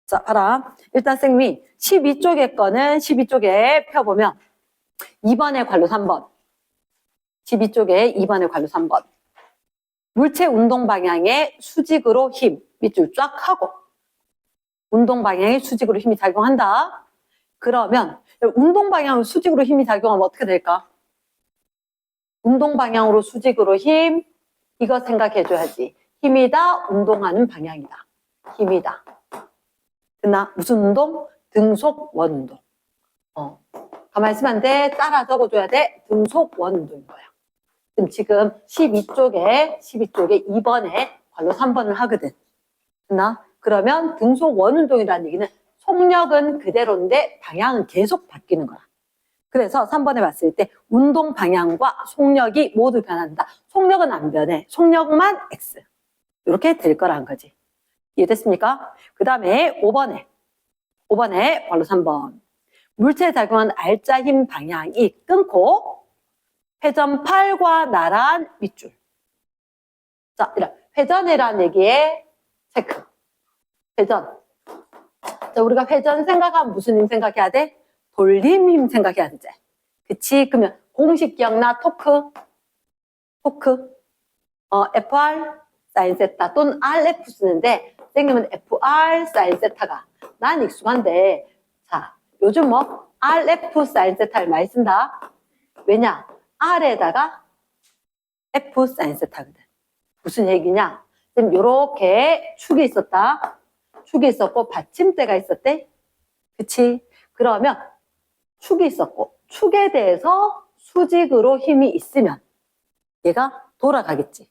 자, 봐라. 일단 쌤이 12쪽의 거는 12쪽에 펴보면 2번의 괄호 3번. 12쪽에 2번의 괄호 3번. 물체 운동 방향의 수직으로 힘. 밑줄 쫙 하고. 운동 방향의 수직으로 힘이 작용한다. 그러면 운동 방향으로 수직으로 힘이 작용하면 어떻게 될까? 운동 방향으로 수직으로 힘. 이거 생각해줘야지. 힘이다. 운동하는 방향이다. 힘이다. 그나 무슨 운동? 등속 원운동. 가만히 있으면 안 돼. 따라 적어줘야 돼. 등속 원운동인 거야. 그럼 지금 12쪽에 2번에 괄호 3번을 하거든. 그나 그러면 등속 원운동이라는 얘기는 속력은 그대로인데 방향은 계속 바뀌는 거야. 그래서 3번에 봤을 때 운동 방향과 속력이 모두 변한다. 속력은 안 변해. 속력만 X. 이렇게 될 거라는 거지. 이해됐습니까? 그 다음에 5번에 괄호 3번. 물체에 작용한 알짜 힘 방향이 끊고 회전 8과 나란 밑줄. 자, 이런 회전이라는 얘기에 체크. 회전. 자, 우리가 회전 생각하면 무슨 힘 생각해야 돼? 돌림 힘 생각해야 되지. 그치? 그러면 공식 기억나? 토크. FR 사인 세타 또는 RF 쓰는데 생기면 FR 사인 세타가 난 익숙한데 자, 요즘 뭐 RF 사인 세타를 많이 쓴다. 왜냐? R에다가 F 사인 세타거든. 무슨 얘기냐? 지금 요렇게 축이 있었다. 축이 있었고 받침대가 있었대. 그치? 그러면 축이 있었고 축에 대해서 수직으로 힘이 있으면 얘가 돌아가겠지.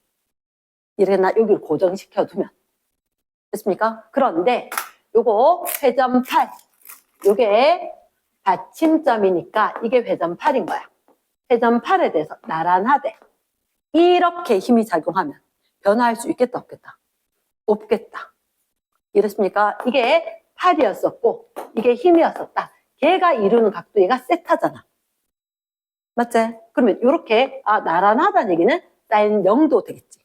이렇게 나 여기를 고정시켜 두면 됐습니까? 그런데 요거 회전 8 요게 받침점이니까 이게 회전 8인 거야. 회전 8에 대해서 나란하대. 이렇게 힘이 작용하면 변화할 수 있겠다 없겠다? 없겠다. 이랬습니까? 이게 8이었었고 이게 힘이었었다. 걔가 이루는 각도 얘가 세타잖아. 맞지? 그러면 이렇게 나란하다는 얘기는 사인 0도 되겠지.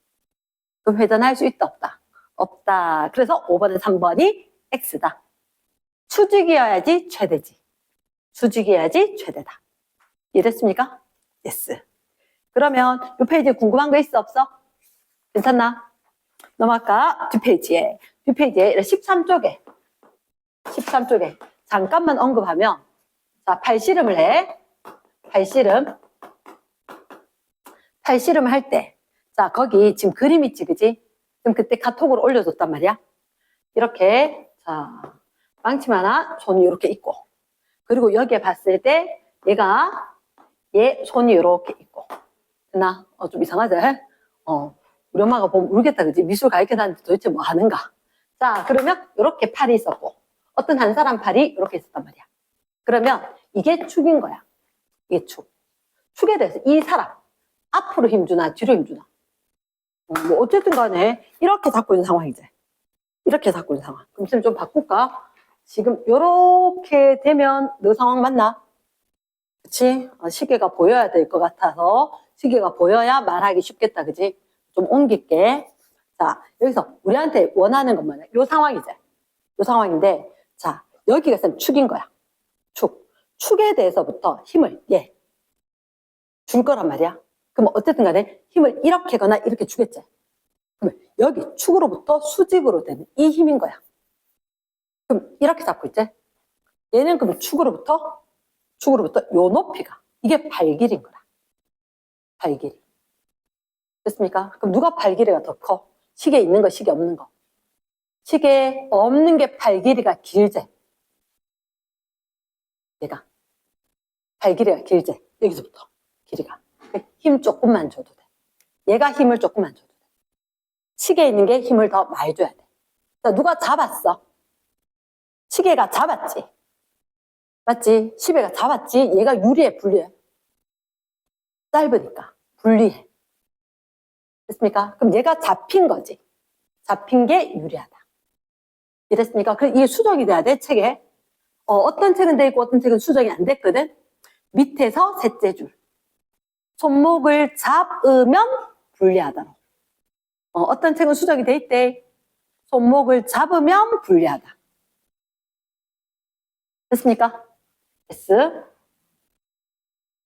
그럼 회전할 수 있다 없다? 없다. 그래서 5번에 3번이 X다. 수직이어야지 최대지. 수직이어야지 최대다. 이해됐습니까? 예스. 그러면 이 페이지에 궁금한 거 있어 없어? 괜찮나? 넘어갈까? 뒷페이지에 13쪽에 잠깐만 언급하면 자, 팔씨름을 해. 팔씨름을 할 때 자, 거기 지금 그림 있지, 그지? 그럼 그때 카톡으로 올려줬단 말이야. 이렇게, 자, 망침 하나, 손이 이렇게 있고. 그리고 여기에 봤을 때, 얘 손이 이렇게 있고. 나, 좀 이상하지? 우리 엄마가 보면 울겠다, 그지? 미술 가르쳐다니는데 도대체 뭐 하는가? 자, 그러면 이렇게 팔이 있었고, 어떤 한 사람 팔이 이렇게 있었단 말이야. 그러면 이게 축인 거야. 이게 축. 축에 대해서 이 사람, 앞으로 힘주나, 뒤로 힘주나. 뭐 어쨌든 간에 이렇게 잡고 있는 상황이지. 이렇게 잡고 있는 상황. 그럼 쌤 좀 바꿀까? 지금 이렇게 되면 너 상황 맞나? 그치? 시계가 보여야 될 것 같아서 시계가 보여야 말하기 쉽겠다. 그치? 좀 옮길게. 자, 여기서 우리한테 원하는 건 뭐냐? 요 상황이지. 요 상황인데 자, 여기가 쌤 축인 거야. 축에 대해서부터 힘을 줄 거란 말이야. 그럼 어쨌든 간에 힘을 이렇게 거나 이렇게 주겠지. 그러면 여기 축으로부터 수직으로 되는 이 힘인 거야. 그럼 이렇게 잡고 있지. 얘는 그럼 축으로부터 요 높이가 이게 발 길이인 거라. 발 길이. 됐습니까? 그럼 누가 발 길이가 더 커? 시계 있는 거, 시계 없는 거. 시계 없는 게 발 길이가 길지. 얘가 발 길이가 길지. 여기서부터 길이가. 힘 조금만 줘도 돼. 얘가 힘을 조금만 줘도 돼. 시계에 있는 게 힘을 더 많이 줘야 돼. 자, 누가 잡았어? 시계가 잡았지. 맞지? 시계가 잡았지. 얘가 유리해, 불리해? 짧으니까 불리해. 됐습니까? 그럼 얘가 잡힌 거지. 잡힌 게 유리하다. 이랬습니까? 그럼 이게 수정이 돼야 돼, 책에. 어떤 책은 돼 있고 어떤 책은 수정이 안 됐거든. 밑에서 셋째 줄. 손목을 잡으면 불리하다. 어떤 책은 수정이 돼 있대. 손목을 잡으면 불리하다. 됐습니까? S.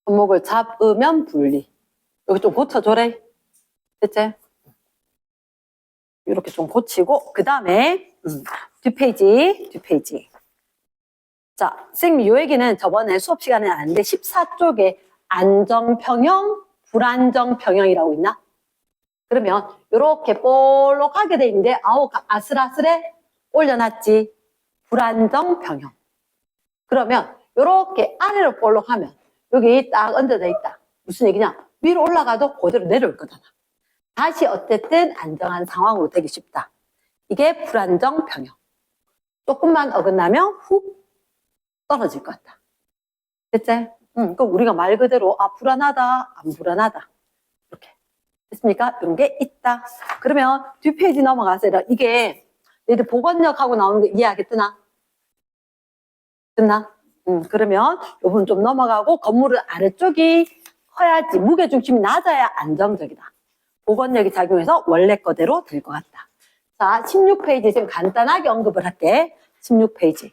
손목을 잡으면 분리. 여기 좀 고쳐줘래. 됐지? 이렇게 좀 고치고, 그 다음에, 뒷페이지. 자, 선생님, 요 얘기는 저번에 수업 시간에 안 했는데, 14쪽에 안정평형, 불안정평형이라고 있나? 그러면, 요렇게 볼록하게 돼 있는데, 아우, 아슬아슬해? 올려놨지? 불안정평형. 그러면, 요렇게 아래로 볼록하면, 여기 딱 얹어져 있다. 무슨 얘기냐? 위로 올라가도 그대로 내려올 거잖아. 다시 어쨌든 안정한 상황으로 되기 쉽다. 이게 불안정 평형. 조금만 어긋나면 훅 떨어질 것 같다. 됐지? 그럼 우리가 말 그대로 불안하다, 안 불안하다. 이렇게. 됐습니까? 이런 게 있다. 그러면 뒷페이지 넘어가서 이게 너희들 보건력하고 나오는 거 이해하겠드나? 됐나? 그러면 요 부분 좀 넘어가고 건물의 아래쪽이 커야지 무게중심이 낮아야 안정적이다. 보건력이 작용해서 원래 거대로 될 것 같다. 자, 16페이지 지금 간단하게 언급을 할게. 16페이지.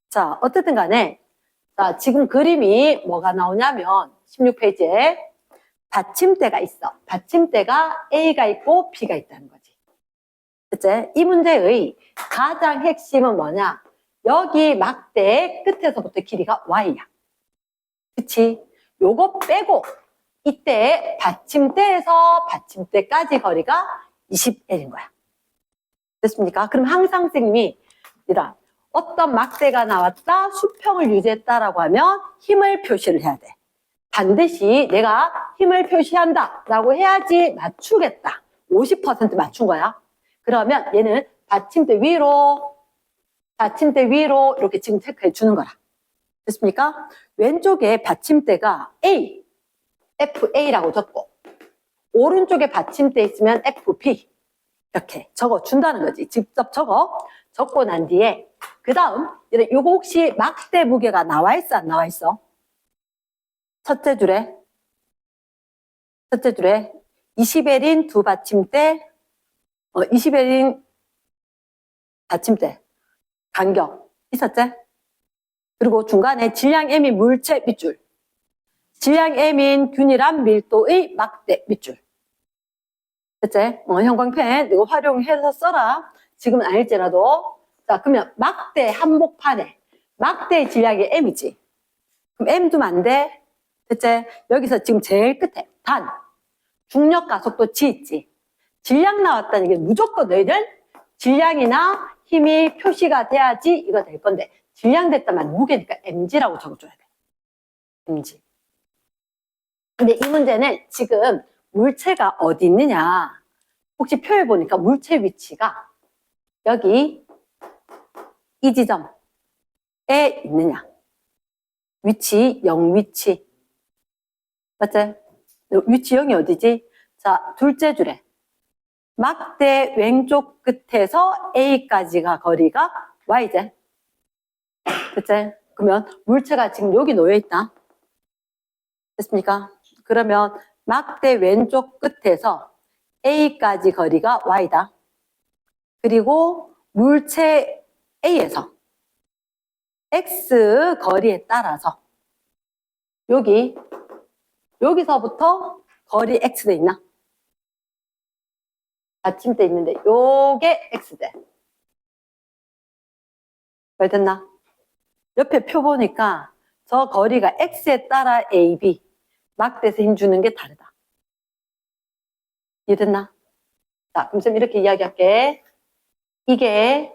자, 어쨌든 간에 자, 지금 그림이 뭐가 나오냐면 16페이지에 받침대가 있어. 받침대가 A가 있고 B가 있다는 거지. 그치? 이 문제의 가장 핵심은 뭐냐? 여기 막대 끝에서부터 길이가 Y야. 그치? 요거 빼고 이때 받침대에서 받침대까지 거리가 20L인 거야. 됐습니까? 그럼 항상 선생님이 어떤 막대가 나왔다, 수평을 유지했다라고 하면 힘을 표시를 해야 돼. 반드시 내가 힘을 표시한다 라고 해야지 맞추겠다. 50% 맞춘 거야. 그러면 얘는 받침대 위로 이렇게 지금 체크해 주는 거라. 됐습니까? 왼쪽에 받침대가 A, FA라고 적고 오른쪽에 받침대 있으면 FP 이렇게 적어준다는 거지. 직접 적고 난 뒤에 그 다음 이거 혹시 막대 무게가 나와 있어 안 나와 있어? 첫째 줄에 20L인 두 받침대 20L인 받침대 간격 있었지? 그리고 중간에 질량 M인 물체 밑줄 질량 M인 균일한 밀도의 막대 밑줄. 됐지? 형광펜 이거 활용해서 써라. 지금은 아닐지라도. 자, 그러면 막대 한복판에 막대의 질량이 M이지. 그럼 M 두면 안 돼. 됐지? 여기서 지금 제일 끝에 단 중력 가속도 G 있지. 질량 나왔다는 게 무조건 너희들 질량이나 힘이 표시가 돼야지 이거 될 건데 질량 됐다면 무게니까 mg라고 적어줘야 돼. mg. 근데 이 문제는 지금 물체가 어디 있느냐. 혹시 표에 보니까 물체 위치가 여기 이 지점에 있느냐. 위치 0 위치. 맞지? 위치 0이 어디지? 자, 둘째 줄에 막대 왼쪽 끝에서 A까지가 거리가 Y제. 그치? 그러면 물체가 지금 여기 놓여있다. 됐습니까? 그러면 막대 왼쪽 끝에서 A까지 거리가 Y다. 그리고 물체 A에서 X 거리에 따라서 여기서부터 거리 X돼 있나? 받침대 있는데 요게 X대. 말 됐나? 옆에 표 보니까 저 거리가 X에 따라 AB 막대에서 힘 주는 게 다르다. 이해됐나? 자, 그럼 좀 이렇게 이야기할게. 이게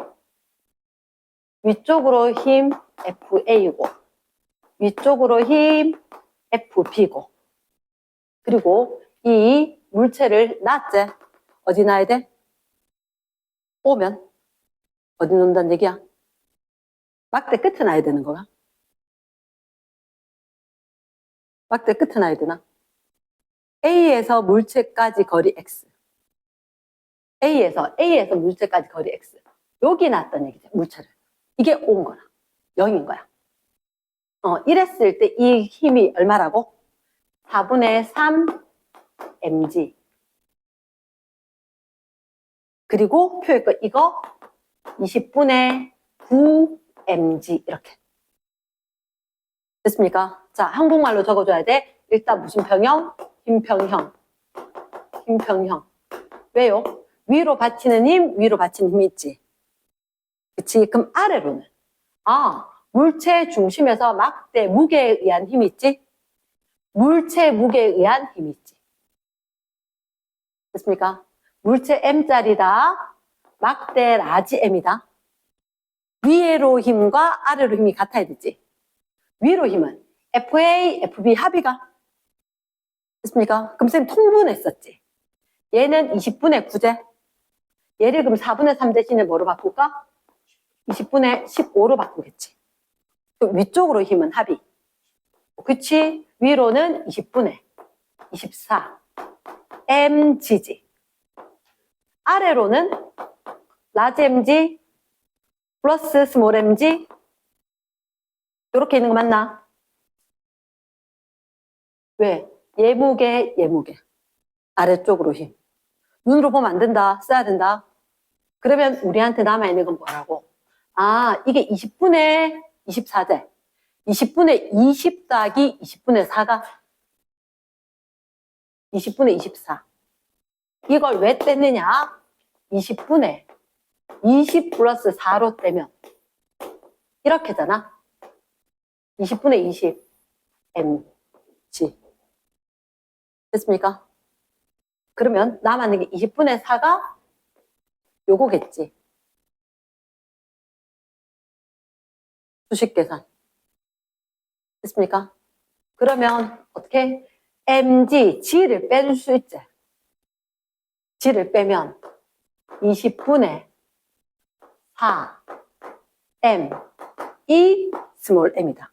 위쪽으로 힘 FA고 위쪽으로 힘 FB고 그리고 이 물체를 놨지? 어디 놔야 돼? 오면 어디 놓는다는 얘기야? 막대 끝에 놔야 되는 거야? 막대 끝에 놔야 되나? A에서 물체까지 거리 X. A에서 물체까지 거리 X. 여기 놨다는 얘기죠, 물체를. 이게 온 거야. 0인 거야. 이랬을 때 이 힘이 얼마라고? 4분의 3 mg. 그리고 표의 거 이거 20분의 9 mg 이렇게. 됐습니까? 자, 한국말로 적어줘야 돼. 일단 무슨 평형? 힘평형. 힘평형. 왜요? 위로 받치는 힘, 위로 받치는 힘이 있지. 그치? 그럼 아래로는? 물체 중심에서 막대 무게에 의한 힘이 있지? 물체 무게에 의한 힘이 있지. 됐습니까? 물체 M짜리다. 막대 라지 M이다. 위로 힘과 아래로 힘이 같아야 되지. 위로 힘은 FA, FB 합의가. 됐습니까? 그럼 쌤 통분했었지. 얘는 20분의 9제. 얘를 그럼 4분의 3 대신에 뭐로 바꿀까? 20분의 15로 바꾸겠지. 위쪽으로 힘은 합의. 그치? 위로는 20분의 24 mg지. 아래로는 라지 mg 플러스 스몰 mg 이렇게 있는 거 맞나? 왜? 얘 무게, 얘 무게. 아래쪽으로 힘. 눈으로 보면 안 된다. 써야 된다. 그러면 우리한테 남아있는 건 뭐라고? 이게 20분의 24제. 20분의 20 더하기 20분의 4가 20분의 24. 이걸 왜 뺐느냐? 20분의 20 플러스 4로 떼면 이렇게잖아. 20분의 20 mg. 됐습니까? 그러면 남았는 게 20분의 4가 요거겠지. 수식 계산. 됐습니까? 그러면 어떻게? mg, g를 빼줄 수 있지. g를 빼면 20분의 4 m 이 스몰 m이다.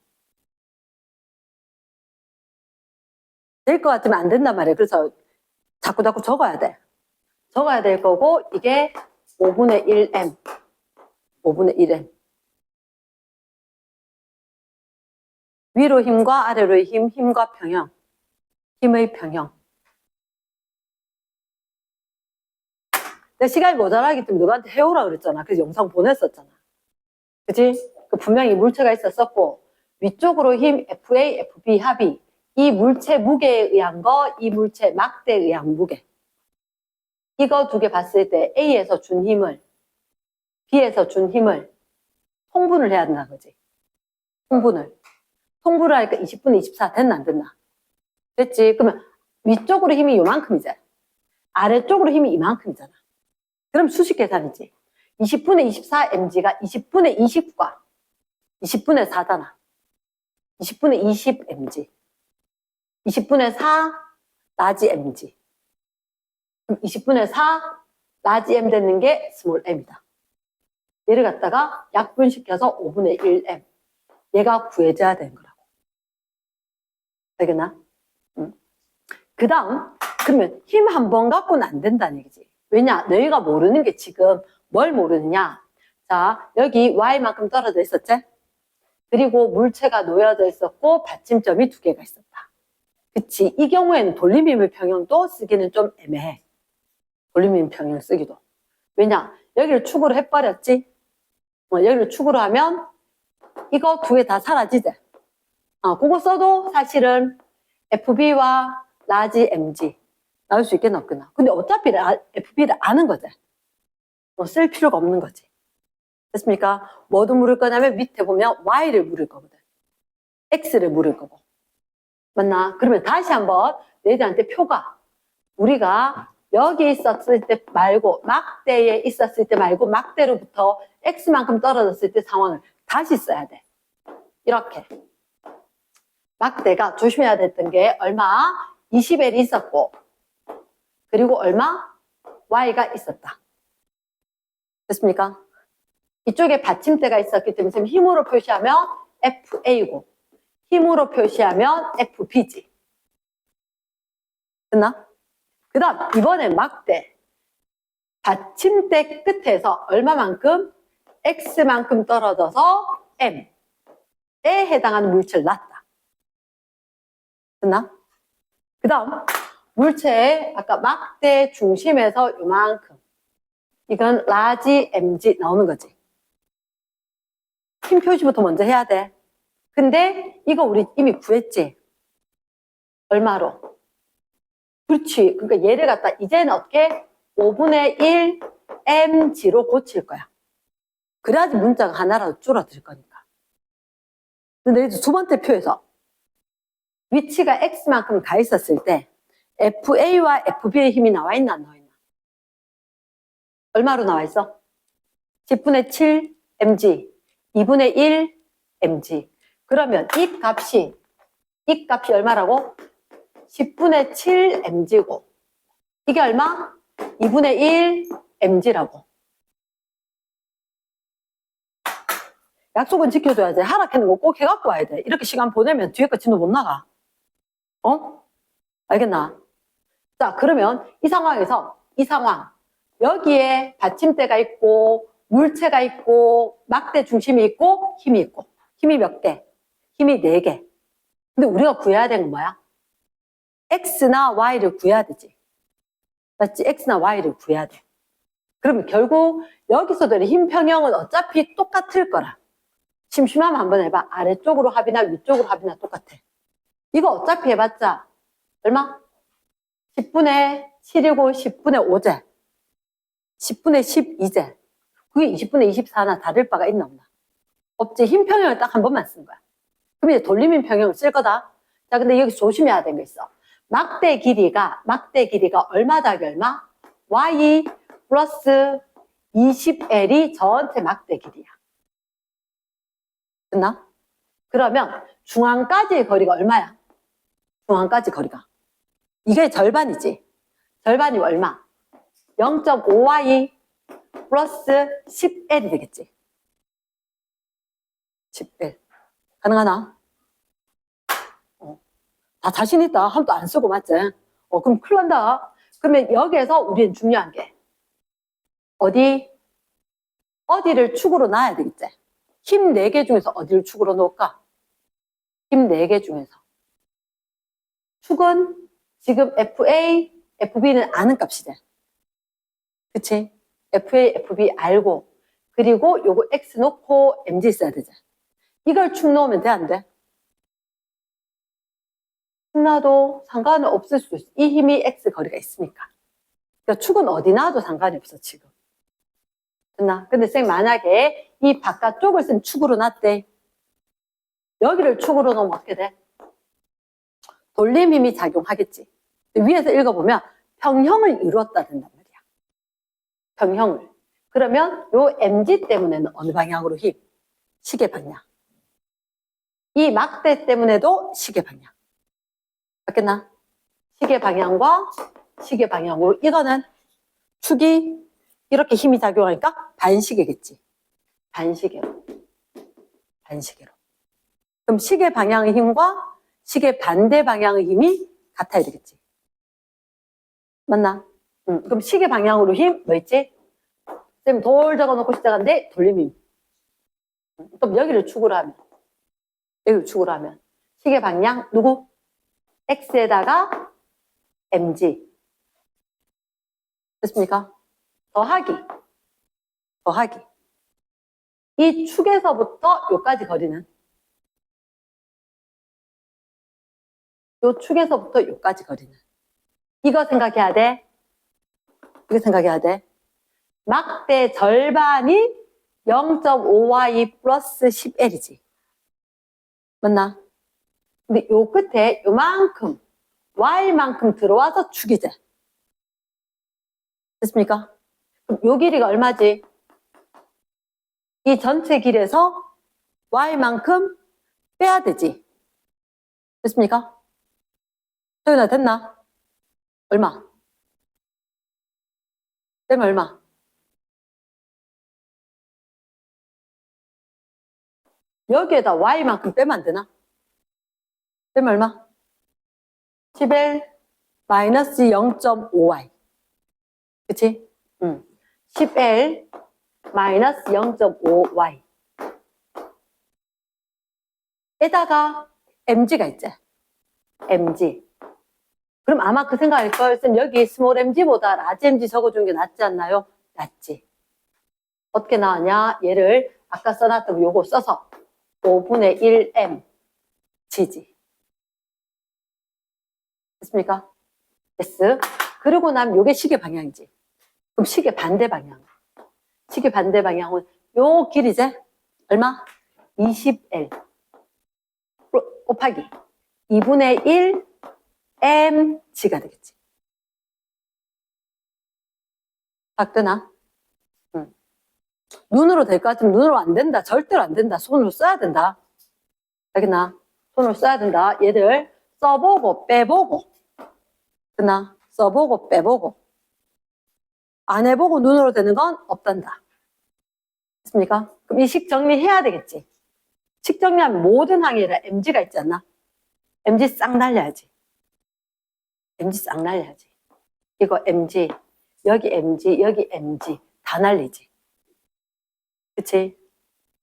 될 것 같으면 안 된단 말이에요. 그래서 자꾸 적어야 돼. 적어야 될 거고 이게 5분의 1m 5분의 1m 위로 힘과 아래로 힘, 힘과 평형 힘의 평형. 내가 시간이 모자라기 때문에 너한테 해오라 그랬잖아. 그래서 영상 보냈었잖아. 그치? 분명히 물체가 있었었고 위쪽으로 힘 FA, FB 합이 이 물체 무게에 의한 거, 이 물체 막대에 의한 무게. 이거 두 개 봤을 때 A에서 준 힘을 B에서 준 힘을 통분을 해야 된다는 거지. 통분을 하니까 20분의 24 됐나 안 됐나? 됐지? 그러면 위쪽으로 힘이 요만큼이지. 아래쪽으로 힘이 이만큼이잖아. 그럼 수식 계산이지. 20분의 24 mg가 20분의 20과 20분의 4잖아. 20분의 20 mg. 20분의 4 라지 mg. 그럼 20분의 4 라지 m 되는 게 스몰 m이다. 얘를 갖다가 약분시켜서 5분의 1 m. 얘가 구해져야 되는 거라고. 알겠나? 그 다음, 그러면 힘 한 번 갖고는 안 된다는 얘기지. 왜냐? 너희가 모르는 게 지금 뭘 모르느냐? 자, 여기 Y만큼 떨어져 있었지? 그리고 물체가 놓여져 있었고 받침점이 두 개가 있었다. 그치? 이 경우에는 돌림힘의 평형도 쓰기는 좀 애매해. 돌림힘 평형 쓰기도. 왜냐? 여기를 축으로 해버렸지? 여기를 축으로 하면 이거 두 개 다 사라지지? 그거 써도 사실은 FB와 라지 MG 나올 수 있겠나 없겠나. 근데 어차피 FB를 아는 거지. 쓸 필요가 없는 거지. 됐습니까? 뭐도 물을 거냐면 밑에 보면 Y를 물을 거거든. X를 물을 거고. 맞나? 그러면 다시 한번 너희들한테 표가 우리가 여기 있었을 때 말고 막대에 있었을 때 말고 막대로부터 X만큼 떨어졌을 때 상황을 다시 써야 돼. 이렇게. 막대가 조심해야 됐던 게 얼마? 20L이 있었고 그리고 얼마? Y가 있었다. 됐습니까? 이쪽에 받침대가 있었기 때문에 힘으로 표시하면 FA고 힘으로 표시하면 FB지. 됐나? 그 다음 이번엔 막대. 받침대 끝에서 얼마만큼? X만큼 떨어져서 M에 해당하는 물체를 놨다. 됐나? 그 다음 물체의 아까 막대 중심에서 요만큼 이건 라지 mg 나오는 거지. 힘 표시부터 먼저 해야 돼. 근데 이거 우리 이미 구했지? 얼마로? 그렇지. 그러니까 얘를 갖다 이제는 어떻게? 5분의 1 mg로 고칠 거야. 그래야지 문자가 하나라도 줄어들 거니까. 근데 두 번째 표에서 위치가 x만큼 가 있었을 때 FA와 FB의 힘이 나와 있나 안 나와 있나? 얼마로 나와 있어? 10분의 7 mg, 2분의 1 mg. 그러면 이 값이 얼마라고? 10분의 7 mg고 이게 얼마? 2분의 1 mg라고. 약속은 지켜줘야지. 하락하는 거 꼭 해갖고 와야 돼. 이렇게 시간 보내면 뒤에 거 진도 못 나가. 알겠나? 자, 그러면 이 상황에서 이 상황 여기에 받침대가 있고 물체가 있고 막대 중심이 있고 힘이 있고 힘이 몇 개? 힘이 4개. 근데 우리가 구해야 되는 건 뭐야? X나 Y를 구해야 되지. 맞지? X나 Y를 구해야 돼. 그러면 결국 여기서도 힘 평형은 어차피 똑같을 거라. 심심하면 한번 해봐. 아래쪽으로 합이나 위쪽으로 합이나 똑같아. 이거 어차피 해봤자 얼마? 10분의 7이고 10분의 5제. 10분의 12제. 그게 20분의 24나 다를 바가 있나 없나? 없지. 힘 평형을 딱 한 번만 쓴 거야. 그럼 이제 돌림힘 평형을 쓸 거다. 자, 근데 여기 조심해야 되는 거 있어. 막대 길이가 얼마 더하기 얼마? y 플러스 20l이 전체 막대 길이야. 됐나? 그러면 중앙까지의 거리가 얼마야? 중앙까지 거리가. 이게 절반이지. 절반이 얼마? 0.5y 플러스 10l이 되겠지. 10l. 가능하나? 다 자신 있다. 함도 안 쓰고, 맞지? 그럼 큰일 난다. 그러면 여기에서 우리는 중요한 게 어디를 축으로 놔야 되겠지? 힘 4개 중에서 어디를 축으로 놓을까? 힘 4개 중에서. 축은 지금 FA, FB는 아는 값이지. 그치? FA, FB 알고 그리고 요거 X 놓고 MG 써야 되지. 이걸 축 놓으면 돼, 안 돼? 축 놔도 상관은 없을 수도 있어. 이 힘이 X 거리가 있으니까. 그러니까 축은 어디 놔도 상관이 없어, 지금. 됐나? 근데 쌤 만약에 이 바깥쪽을 쌤 축으로 놨대. 여기를 축으로 놓으면 어떻게 돼? 돌림 힘이 작용하겠지. 위에서 읽어보면 평형을 이루었다 된단 말이야. 평형을. 그러면 요 MG 때문에는 어느 방향으로 힘? 시계 방향. 이 막대 때문에도 시계 방향. 맞겠나? 시계 방향과 시계 방향으로 이거는 축이 이렇게 힘이 작용하니까 반시계겠지. 반시계로. 그럼 시계 방향의 힘과 시계 반대 방향의 힘이 같아야 되겠지. 맞나? 그럼 시계 방향으로 힘 뭐 있지? 쌤 돌 적어놓고 시작하는데 돌림힘. 그럼 여기를 축으로 하면 시계 방향 누구? X에다가 MG. 됐습니까? 더하기. 이 축에서부터 요까지 거리는 요 축에서부터 요까지 거리는 이거 생각해야 돼. 막대 절반이 0.5y 플러스 10l이지. 맞나? 근데 요 끝에 요만큼 y만큼 들어와서 축이 돼. 됐습니까? 그럼 요 길이가 얼마지? 이 전체 길에서 y만큼 빼야 되지. 됐습니까? 소연아 됐나? 얼마? 빼면 얼마? 여기에다 y만큼 빼면 안 되나? 빼면 얼마? 10l 마이너스 0.5y. 그치? 10l 마이너스 0.5y. 에다가 mg가 있지. mg. 그럼 아마 그 생각일걸. 쌤 여기 스몰 mg보다 라지 mg 적어준 게 낫지 않나요? 낫지. 어떻게 나왔냐? 얘를 아까 써놨던 요거 써서 5분의 1m g지. 됐습니까? 됐어. 그러고 나면 요게 시계 방향이지. 그럼 시계 반대 방향. 시계 반대 방향은 요 길이제 얼마? 20L 곱하기 2분의 1 mg가 되겠지. 딱 되나? 응. 눈으로 될 것 같으면 눈으로 안 된다. 절대로 안 된다. 손으로 써야 된다. 알겠나? 손으로 써야 된다. 얘들 써보고 빼보고. 됐나? 써보고 빼보고. 안 해보고 눈으로 되는 건 없단다. 됐습니까? 그럼 이 식 정리해야 되겠지. 식 정리하면 모든 항에다 mg가 있지 않나? mg 싹 날려야지. mg 싹 날려야지. 이거 mg, 여기 mg, 여기 mg 다 날리지. 그치?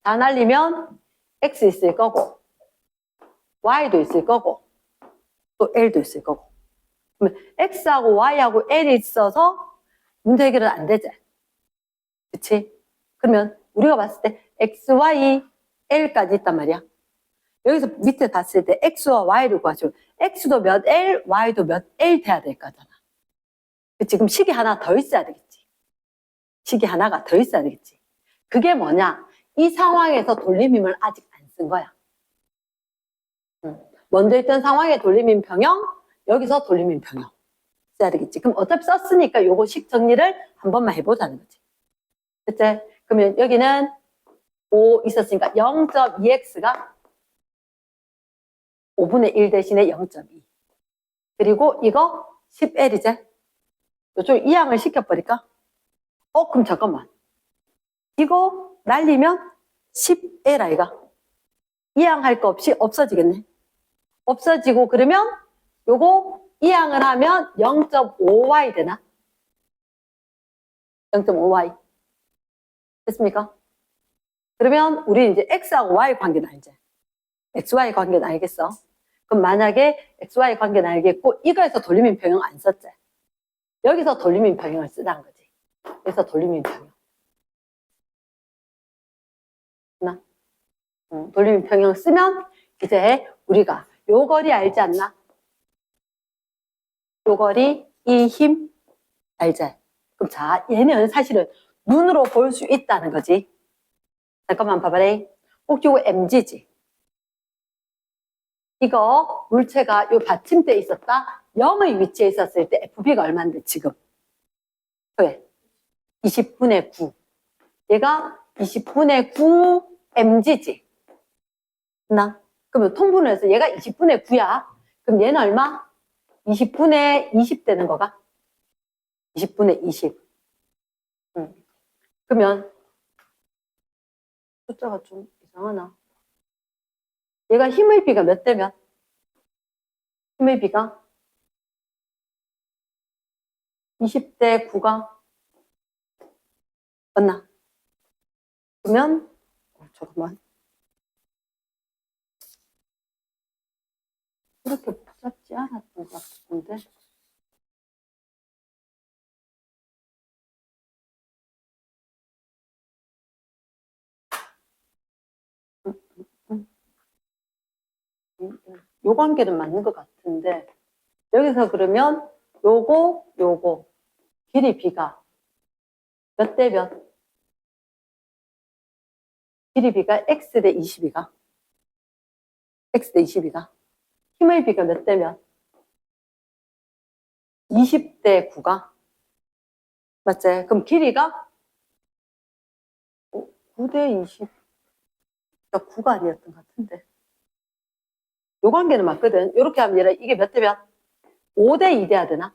다 날리면 x 있을 거고 y도 있을 거고 또 l도 있을 거고. 그러면 x하고 y하고 l이 있어서 문제 해결은 안 되지. 그치? 그러면 우리가 봤을 때 x, y, l까지 있단 말이야. 여기서 밑에 봤을 때 x와 y를 구하죠. x도 몇 l, y도 몇 l 돼야 될 거잖아. 그치? 그럼 식이 하나 더 있어야 되겠지. 식이 하나가 더 있어야 되겠지. 그게 뭐냐? 이 상황에서 돌림힘을 아직 안 쓴 거야. 먼저 있던 상황에 돌림힘 평형, 여기서 돌림힘 평형 써야 되겠지. 그럼 어차피 썼으니까 요거 식 정리를 한 번만 해보자는 거지. 그치? 그러면 여기는 5 있었으니까 0.2x가 5분의 1 대신에 0.2. 그리고 이거 10L이제? 이쪽 이항을 시켜버릴까? 그럼 잠깐만. 이거 날리면 10L 아이가? 이항할 거 없이 없어지겠네. 없어지고 그러면 요거 이항을 하면 0.5y 되나? 0.5y. 됐습니까? 그러면 우리 이제 x하고 y 관계는 알지? xy 관계는 알겠어? 그럼 만약에 xy 관계는 알겠고 이거에서 돌림인 평형 안 썼지? 여기서 돌림인 평형을 쓰라는 거지. 여기서 돌림인 평형. 나? 돌림인 평형 쓰면 이제 우리가 요 거리 알지 않나? 요 거리, 이 힘 알지? 그럼 자, 얘는 사실은 눈으로 볼 수 있다는 거지. 잠깐만 봐봐래. 꼭 요거 mg지. 이거 물체가 요 받침대에 있었다. 0의 위치에 있었을 때 FB가 얼마인데 지금? 왜? 20분의 9. 얘가 20분의 9 mg지. 나? 그러면 통분을 해서 얘가 20분의 9야. 그럼 얘는 얼마? 20분의 20 되는 거가? 20분의 20. 그러면 숫자가 좀 이상하나? 얘가 힘의 비가 몇 대면? 힘의 비가 20대 9가 맞나? 그러면 잠깐만. 그렇게 복잡지 않았던 것 같은데. 요 관계는 맞는 것 같은데 여기서 그러면 요거 길이 B가 몇 대 몇? 길이 B가 X 대 22가 X 대 22가 힘의 B가 몇 대 몇? 20 대 9가 맞지? 그럼 길이가 9 대 20 9가 아니었던 것 같은데 요 관계는 맞거든. 요렇게 하면 얘는 이게 몇 대 몇? 5 대 2 돼야 되나?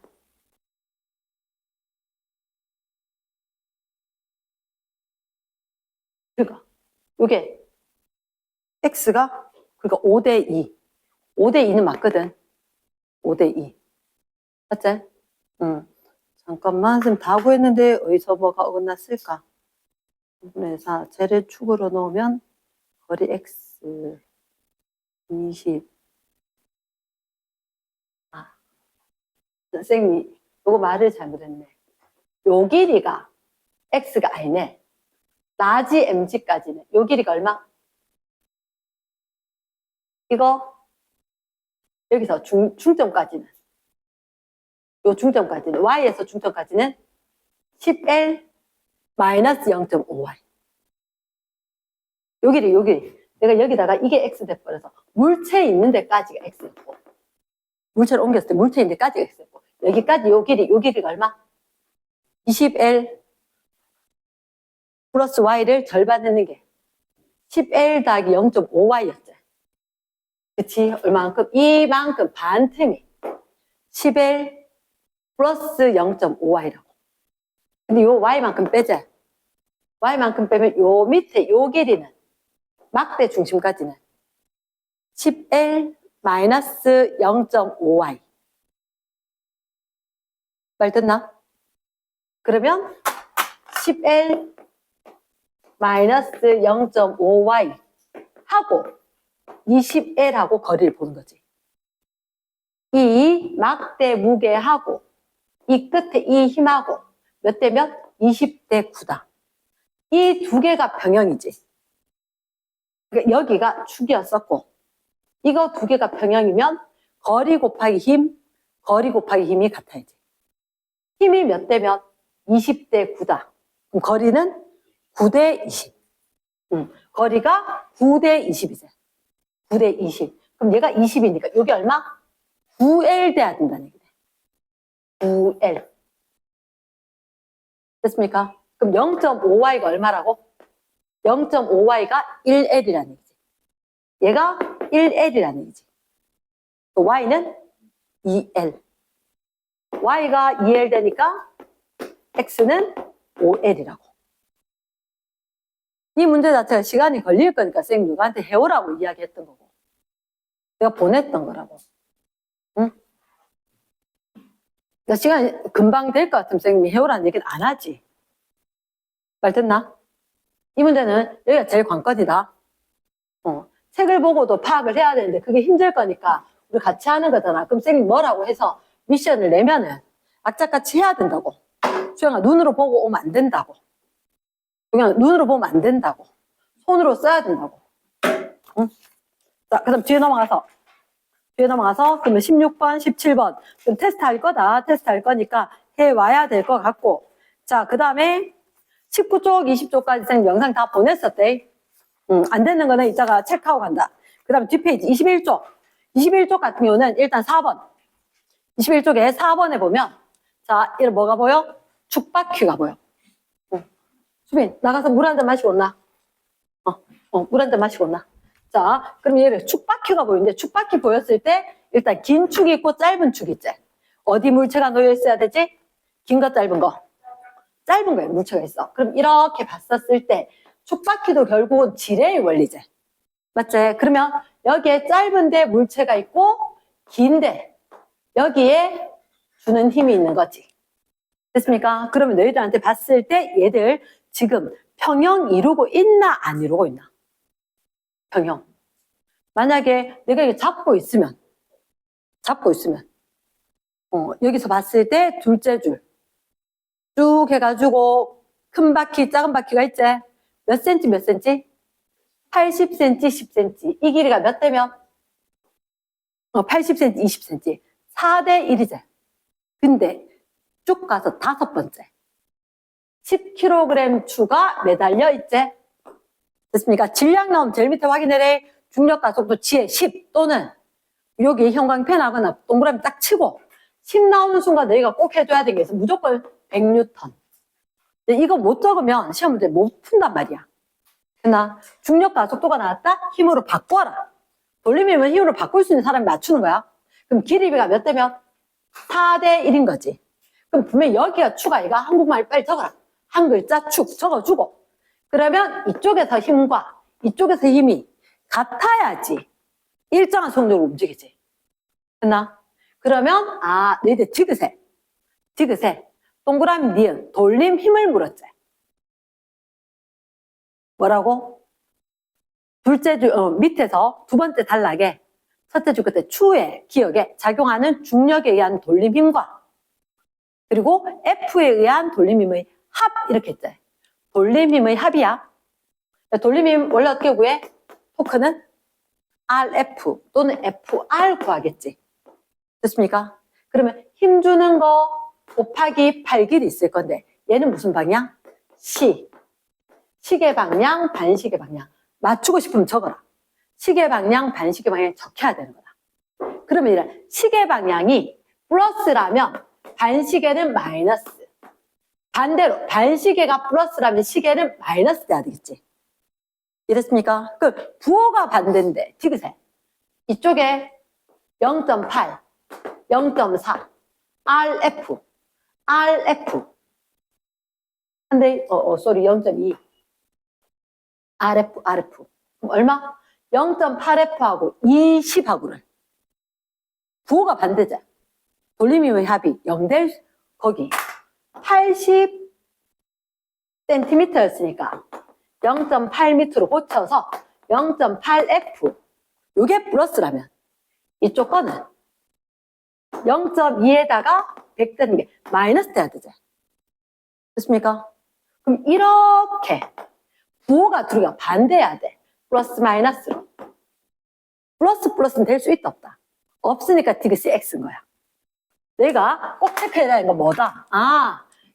그러니까 요게 X가 그러니까 5 대 2 5 대 2는 맞거든. 5 대 2 맞지? 잠깐만 지금 다 구했는데 어디서 뭐가 어긋났을까? 2분의 4 재래축으로 놓으면 거리 X 20 선생님이 요거 말을 잘못했네. 요 길이가 X가 아니네. 라지 MG까지는 요 길이가 얼마? 이거 여기서 중점까지는 요 중점까지는 y에서 중점까지는 10L 마이너스 0.5y. 여기 내가 여기다가 이게 x 돼버려서 물체 있는 데까지가 x였고, 물체를 옮겼을 때 물체 있는 데까지가 x였고, 여기까지 요 길이가 얼마? 20L 플러스 y를 절반 했는 게 10L 더하기 0.5y였지. 그치? 얼마만큼? 이만큼 반틈이 10L 플러스 0.5y라고. 근데 요 y만큼 빼자. y만큼 빼면 요 밑에 요 길이는 막대 중심까지는 10L 마이너스 0.5y. 말 듣나? 그러면 10L 마이너스 0.5y 하고 20L하고 거리를 보는 거지. 이 막대 무게하고 이 끝에 이 힘하고 몇 대 몇? 20대 9다. 이 두 개가 평형이지. 그러니까 여기가 축이었었고 이거 두 개가 평형이면 거리 곱하기 힘이 같아야지. 힘이 몇 대 몇? 20대 9다. 그럼 거리는 9대 20. 거리가 9대 20이지. 9대 20. 그럼 얘가 20이니까 여기 얼마? 9L 돼야 된다는 얘기네. 9L. 됐습니까? 그럼 0.5y가 얼마라고? 0.5y가 1L이라는 얘기지. 얘가 1L이라는 얘기지. y는 2L. y가 2L 되니까 x는 5L이라고. 이 문제 자체가 시간이 걸릴 거니까 쌤 누구한테 해오라고 이야기했던 거고. 내가 보냈던 거라고. 응? 그러니까 시간이 금방 될 것 같으면 쌤이 해오라는 얘기는 안 하지. 말 듣나? 이 문제는 여기가 제일 관건이다. 책을 보고도 파악을 해야 되는데 그게 힘들 거니까 우리 같이 하는 거잖아. 그럼 쌤이 뭐라고 해서 미션을 내면은 악착같이 해야 된다고. 수영아 눈으로 보고 오면 안 된다고. 그냥 눈으로 보면 안 된다고. 손으로 써야 된다고. 응? 자, 그 다음 뒤에 넘어가서 그러면 16번, 17번. 그럼 테스트 할 거다. 테스트 할 거니까 해와야 될 것 같고. 자, 그 다음에 19쪽, 20쪽까지 쌤 영상 다 보냈었대. 안 되는 거는 이따가 체크하고 간다. 그 다음에 뒷페이지 21쪽. 21쪽 같은 경우는 일단 4번. 21쪽에 4번에 보면, 자, 이런 뭐가 보여? 축바퀴가 보여. 수빈, 나가서 물 한 잔 마시고 온나? 물 한 잔 마시고 온나? 자, 그럼 얘를 축바퀴가 보이는데, 축바퀴 보였을 때, 일단 긴 축이 있고 짧은 축이 있지. 어디 물체가 놓여 있어야 되지? 긴 거, 짧은 거. 짧은 거에 물체가 있어. 그럼 이렇게 봤었을 때, 축바퀴도 결국은 지뢰의 원리지. 맞지? 그러면 여기에 짧은데 물체가 있고, 긴데, 여기에 주는 힘이 있는 거지. 됐습니까? 그러면 너희들한테 봤을 때 얘들 지금 평형 이루고 있나 안 이루고 있나? 평형. 만약에 내가 이거 잡고 있으면 여기서 봤을 때 둘째 줄 쭉 해가지고 큰 바퀴 작은 바퀴가 있지? 몇 센치 몇 센치? 80cm 10cm. 이 길이가 몇 대면? 80cm 20cm. 4대 1이지. 근데 쭉 가서 5번째 10kg 추가 매달려 있지. 됐습니까? 질량 나오면 제일 밑에 확인해래. 중력 가속도 지에 10 또는 여기 형광펜 하거나 동그라미 딱 치고 10 나오는 순간 너희가 꼭 해줘야 되는 게 있어. 무조건 100N. 이거 못 적으면 시험 문제 못 푼단 말이야. 그나 중력 가속도가 나왔다? 힘으로 바꿔라. 돌림이면 힘으로 바꿀 수 있는 사람이 맞추는 거야. 그럼 길이가 몇 대면? 4대 1인 거지. 그럼 분명히 여기가 추가 이가 한국말 빨리 적어라. 한 글자 축 적어주고. 그러면 이쪽에서 힘과 이쪽에서 힘이 같아야지 일정한 속도로 움직이지. 됐나? 그러면 너희들 지그세 동그라미 니은 돌림 힘을 물었지. 뭐라고? 둘째 줄 밑에서 두 번째 단락에 첫째 줄 끝에 추의 기억에 작용하는 중력에 의한 돌림 힘과 그리고 F에 의한 돌림힘의 합 이렇게 했지. 돌림힘의 합이야. 돌림힘 원래 어떻게 구해? 토크는 RF 또는 FR 구하겠지. 됐습니까? 그러면 힘 주는 거 곱하기 8길이 있을 건데 얘는 무슨 방향? 시계 방향, 반시계 방향. 맞추고 싶으면 적어라. 시계 방향, 반시계 방향 적혀야 되는 거다. 그러면 이런 시계 방향이 플러스라면 반시계는 마이너스. 반대로 반시계가 플러스라면 시계는 마이너스 돼야 되겠지. 이랬습니까? 그 부호가 반대인데 디귿에 이쪽에 0.8, 0.4, RF. 근데 쏘리 0.2. RF. 그럼 얼마? 0.8F하고 20하고를. 부호가 반대자. 돌림이의 합이 0될 거기 80cm였으니까 0.8m로 고쳐서 0.8F. 요게 플러스라면 이쪽 거는 0.2에다가 100 되는 게 마이너스 돼야 되죠. 됐습니까? 그럼 이렇게 부호가 둘이가 반대해야 돼. 플러스 마이너스로. 플러스는 될 수 있다 없다? 없으니까 디귿이 X인 거야. 내가 꼭 체크해야 되는 건 뭐다?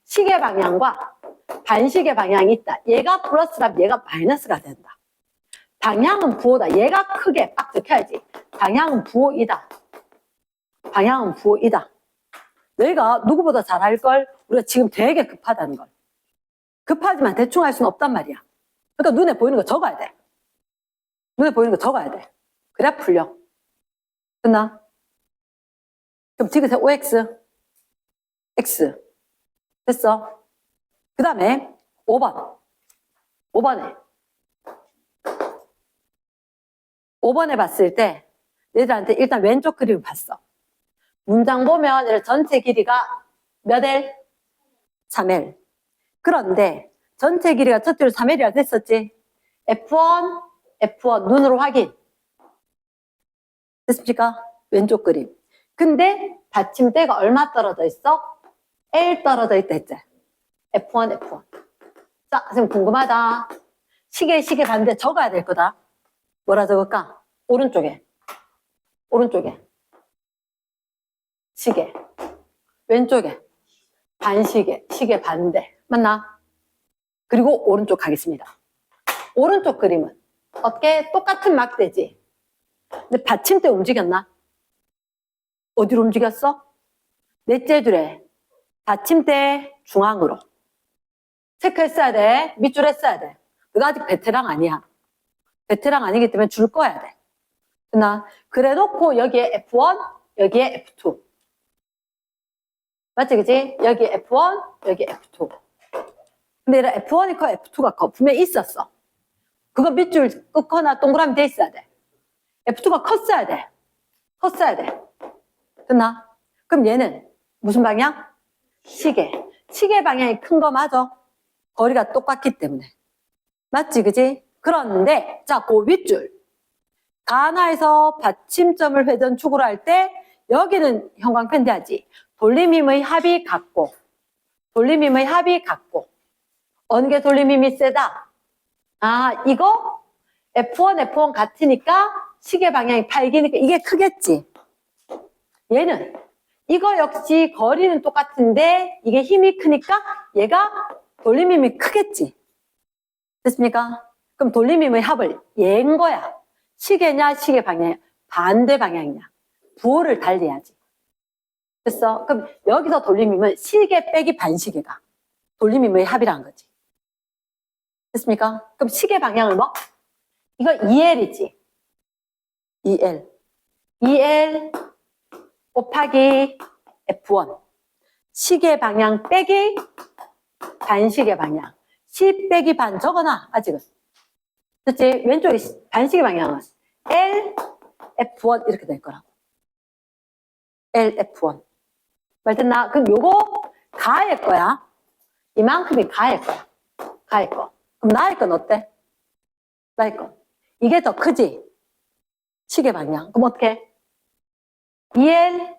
시계 방향과 반시계 방향이 있다. 얘가 플러스라면 얘가 마이너스가 된다. 방향은 부호다. 얘가 크게 빡 적혀야지. 방향은 부호이다. 내가 누구보다 잘할걸? 우리가 지금 되게 급하다는 걸. 급하지만 대충 할 수는 없단 말이야. 그러니까 눈에 보이는 거 적어야 돼. 그래야 풀려. 됐나? 그럼 디귿의 OX, X. 됐어? 그 다음에 5번에 봤을 때 얘들한테 일단 왼쪽 그림을 봤어. 문장 보면 전체 길이가 몇 L? 3L. 그런데 전체 길이가 저쪽으로 3L이라고 했었지? F1 눈으로 확인. 됐습니까? 왼쪽 그림. 근데 받침대가 얼마 떨어져 있어? L 떨어져 있다 했지? F1. 자, 선생님 궁금하다. 시계 반대 적어야 될 거다. 뭐라 적을까? 오른쪽에. 시계. 왼쪽에. 반시계. 시계 반대. 맞나? 그리고 오른쪽 가겠습니다. 오른쪽 그림은 어떻게? 똑같은 막대지. 근데 받침대 움직였나? 어디로 움직였어? 넷째 줄에 받침대 중앙으로. 체크했어야 돼. 밑줄 했어야 돼. 너가 아직 베테랑 아니야. 베테랑 아니기 때문에 줄 거야 돼. 그래 놓고 여기에 F1, 여기에 F2. 맞지, 그치? 여기에 F1, 여기에 F2. 근데 이런 F1이 커, F2가 커. 분명히 있었어. 그거 밑줄 끊거나 동그라미 돼 있어야 돼. F2가 컸어야 돼. 됐나? 그럼 얘는 무슨 방향? 시계 방향이 큰 거 맞아? 거리가 똑같기 때문에. 맞지, 그지? 그런데, 자, 그 윗줄. 가나에서 받침점을 회전축으로 할 때, 여기는 형광펜 돼야지. 돌림힘의 합이 같고. 어느 게 돌림힘이 세다? 이거 F1 같으니까 시계 방향이 8기니까 이게 크겠지. 얘는 이거 역시 거리는 똑같은데 이게 힘이 크니까 얘가 돌림힘이 크겠지. 됐습니까? 그럼 돌림힘의 합을 얘인 거야. 시계냐 시계 방향이냐 반대 방향이냐 부호를 달리해야지. 됐어? 그럼 여기서 돌림힘은 시계 빼기 반시계가 돌림힘의 합이라는 거지. 됐습니까? 그럼 시계 방향을 뭐? 이거 2L이지. 2L 곱하기 F1. 시계 방향 빼기 반시계 방향. 시 빼기 반 적어놔, 아직은. 그치? 왼쪽에 반시계 방향은 L, F1 이렇게 될 거라고. L, F1. 말 됐나? 그럼 요거 가의 거야. 이만큼이 가의 거야. 가의 거. 그럼 나의 건 어때? 나의 건. 이게 더 크지? 시계 방향. 그럼 어떻게? 2L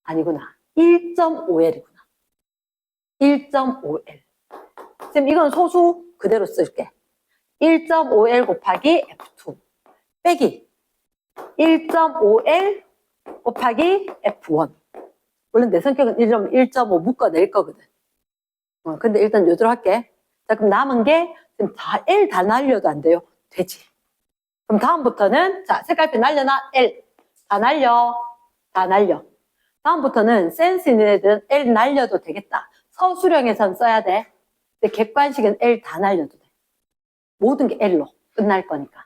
아니구나. 1.5L이구나. 1.5L. 쌤 이건 소수 그대로 쓸게. 1.5L 곱하기 F2 빼기 1.5L 곱하기 F1. 물론 내 성격은 1.5 묶어낼 거거든. 근데 일단 요대로 할게. 자, 그럼 남은 게 지금 다 L 다 날려도 안 돼요? 되지. 그럼 다음부터는 자, 색깔펜 날려놔. L 다 날려. 다 날려. 다음부터는 센스 있는 애들은 L 날려도 되겠다. 서술형에선 써야 돼. 근데 객관식은 L 다 날려도 돼. 모든 게 L로 끝날 거니까.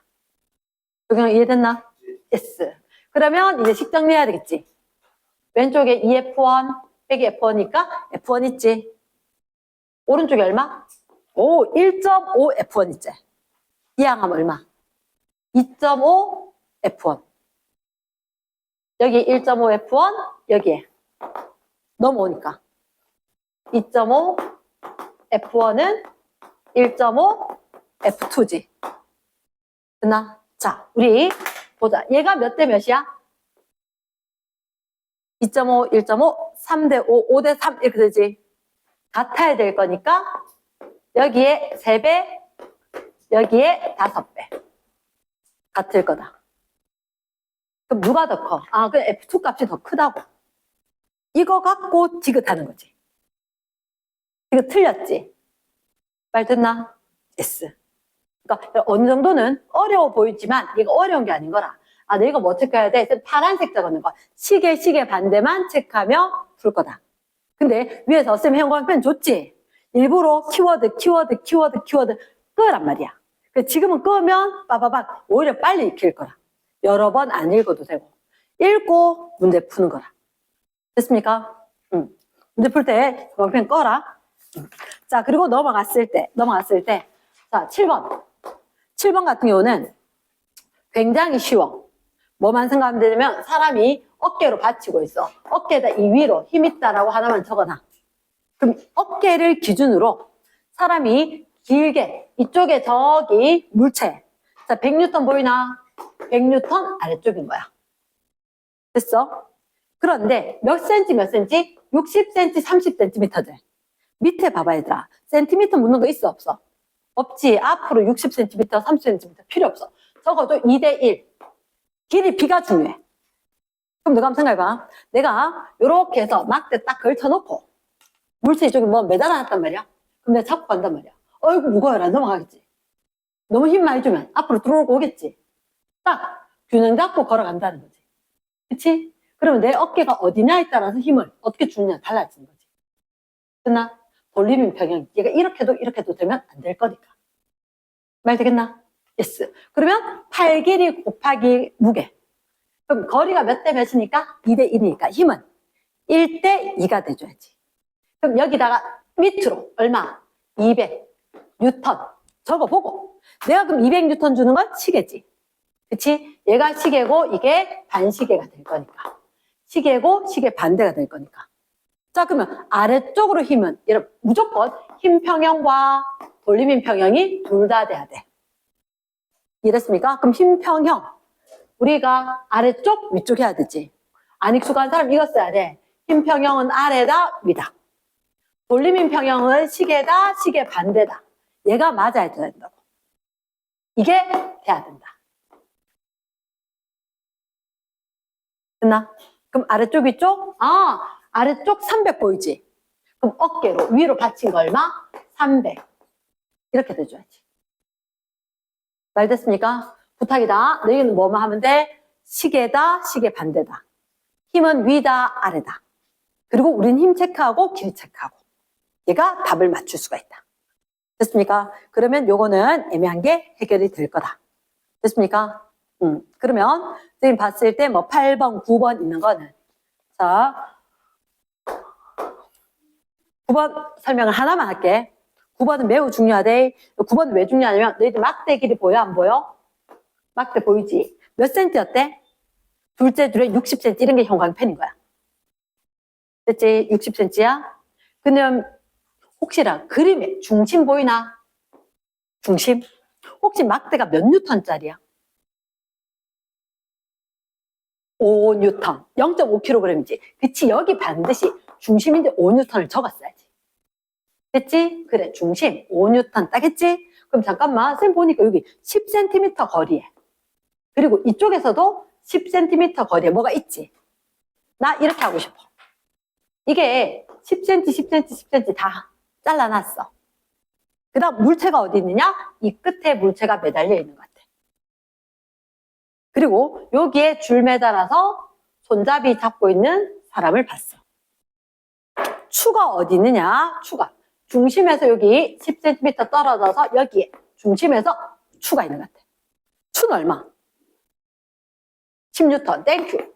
적용 이해됐나? yes. 그러면 이제 식 정리해야 되겠지. 왼쪽에 EF1 빼기 F1이니까 F1 있지. 오른쪽에 얼마? 오, 1.5 F1 있지. 이 항하면 얼마? 2.5 F1. 여기 1.5 F1, 여기에 넘어오니까 2.5 F1은 1.5 F2지. 됐나? 자, 우리 보자. 얘가 몇 대 몇이야? 2.5, 1.5, 3대 5, 5대 3 이렇게 되지. 같아야 될 거니까 여기에 3배, 여기에 5배. 같을 거다. 그럼 누가 더 커? 아, 그 F2 값이 더 크다고. 이거 갖고 지긋하는 거지. 이거 틀렸지? 말 듣나? yes. 그러니까 어느 정도는 어려워 보이지만 이거 어려운 게 아닌 거라. 아, 내가 뭐 체크해야 돼? 파란색 적어놓은 거. 시계 반대만 체크하며 풀 거다. 근데 위에서 쌤 형광펜 줬지? 일부러 키워드 끄란 말이야. 지금은 끄면 빠바박 오히려 빨리 익힐 거라. 여러 번 안 읽어도 되고. 읽고 문제 푸는 거라. 됐습니까? 문제 풀 때 형광펜 꺼라. 자, 그리고 넘어갔을 때. 자, 7번. 7번 같은 경우는 굉장히 쉬워. 뭐만 생각하면 되냐면 사람이 어깨로 받치고 있어. 어깨에다 이 위로 힘 있다라고 하나만 적어놔. 그럼 어깨를 기준으로 사람이 길게 이쪽에 저기 물체. 자, 100N 보이나? 100N 아래쪽인 거야. 됐어? 그런데 몇 센치 60cm, 30cm들. 밑에 봐봐 얘들아. 센티미터 묻는 거 있어 없어? 없지. 앞으로 60cm, 30cm 필요 없어. 적어도 2대1. 길이 B가 중요해. 그럼 너가 한번 생각해봐. 내가 이렇게 해서 막대 딱 걸쳐놓고 물체 이쪽에 뭐 매달아놨단 말이야. 그럼 내가 잡고 간단 말이야. 어이구 무거워라 넘어가겠지. 너무 힘 많이 주면 앞으로 들어오고 오겠지. 딱 균형 잡고 걸어간다는 거지. 그치? 그러면 내 어깨가 어디냐에 따라서 힘을 어떻게 주느냐 달라지는 거지. 됐나? 돌리면 평형. 얘가 이렇게도 되면 안 될 거니까. 말 되겠나? yes. 그러면 팔 길이 곱하기 무게. 그럼 거리가 몇 대 몇이니까? 2대 1이니까 힘은 1대 2가 돼줘야지. 그럼 여기다가 밑으로 얼마? 200N 적어보고 내가 그럼 200N 주는 건 시계지. 그치? 얘가 시계고 이게 반시계가 될 거니까. 시계고 시계 반대가 될 거니까. 자, 그러면 아래쪽으로 힘은 무조건 힘 평형과 돌림힘 평형이 둘 다 돼야 돼. 이해됐습니까? 그럼 힘 평형 우리가 아래쪽 위쪽 해야 되지. 안 익숙한 사람 이거 써야 돼. 힘 평형은 아래다 위다. 돌림힘 평형은 시계다 시계 반대다. 얘가 맞아야 된다고. 이게 돼야 된다. 됐나? 그럼 아래쪽 위쪽? 아, 아래쪽 300 보이지? 그럼 어깨로 위로 받친 거 얼마? 300. 이렇게 돼줘야지. 말 됐습니까? 부탁이다. 너희는 뭐만 하면 돼? 시계다, 시계 반대다. 힘은 위다, 아래다. 그리고 우린 힘 체크하고 길이 체크하고. 얘가 답을 맞출 수가 있다. 됐습니까? 그러면 요거는 애매한 게 해결이 될 거다. 됐습니까? 그러면 선생님 봤을 때 뭐 8번, 9번 있는 거는 자 9번 설명을 하나만 할게. 9번은 매우 중요하대. 9번은 왜 중요하냐면 너희들 막대 길이 보여 안 보여? 막대 보이지? 몇 센티였대? 둘째 줄에 60cm 이런 게 형광펜인 거야. 됐지? 60cm야? 그럼 혹시나 그림에 중심 보이나? 중심? 혹시 막대가 몇 뉴턴짜리야? 5N, 0.5kg이지. 그치? 여기 반드시 중심인데 5N을 적었어야지. 됐지? 그래, 중심 5N 딱 했지? 그럼 잠깐만, 쌤 보니까 여기 10cm 거리에. 그리고 이쪽에서도 10cm 거리에 뭐가 있지? 나 이렇게 하고 싶어. 이게 10cm, 10cm, 10cm 다 잘라놨어. 그 다음 물체가 어디 있느냐? 이 끝에 물체가 매달려 있는 것 같아. 그리고 여기에 줄 매달아서 손잡이 잡고 있는 사람을 봤어. 추가 어디 있느냐? 추가. 중심에서 여기 10cm 떨어져서 여기에 중심에서 추가 있는 것 같아. 추는 얼마? 10N. 땡큐.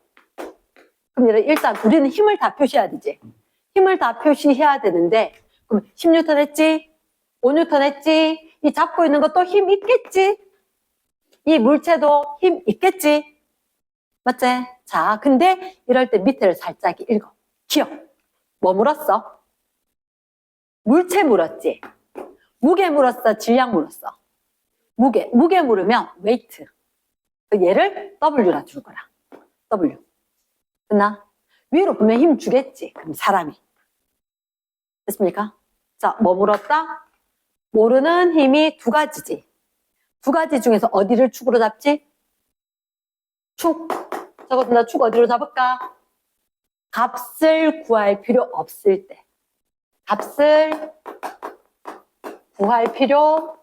그럼 일단 우리는 힘을 다 표시해야 되지. 힘을 다 표시해야 되는데 그럼 10N 했지? 5N 했지? 이 잡고 있는 것도 힘 있겠지? 이 물체도 힘 있겠지? 맞지? 자, 근데 이럴 때 밑에를 살짝 읽어. 기억. 뭐 물었어? 물체 물었지? 무게 물었어? 질량 물었어? 무게 물으면 weight. 얘를 W라 줄 거라. W. 됐나? 위로 보면 힘 주겠지. 그럼 사람이. 됐습니까? 자, 뭐 물었다? 모르는 힘이 두 가지지. 두 가지 중에서 어디를 축으로 잡지? 축. 저것도 축 어디로 잡을까? 값을 구할 필요 없을 때. 값을 구할 필요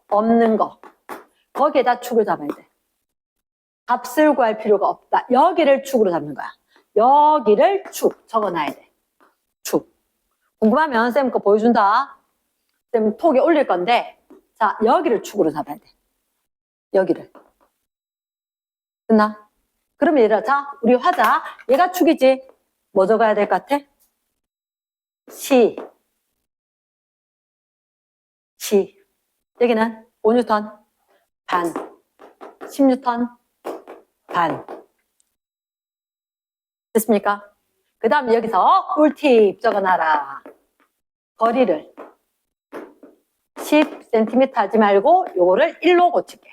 없는 거. 거기에다 축을 잡아야 돼. 값을 구할 필요가 없다. 여기를 축으로 잡는 거야. 여기를 축 적어놔야 돼. 축. 궁금하면 쌤 거 보여준다. 쌤 톡에 올릴 건데 자, 여기를 축으로 잡아야 돼. 여기를. 됐나? 그러면 얘들아, 자, 우리 화자. 얘가 축이지. 뭐 적어야 될 것 같아? 시. 여기는 5N 반. 10N 반. 됐습니까? 그 다음 여기서 꿀팁 적어놔라. 거리를 10cm 하지 말고 요거를 1로 고칠게.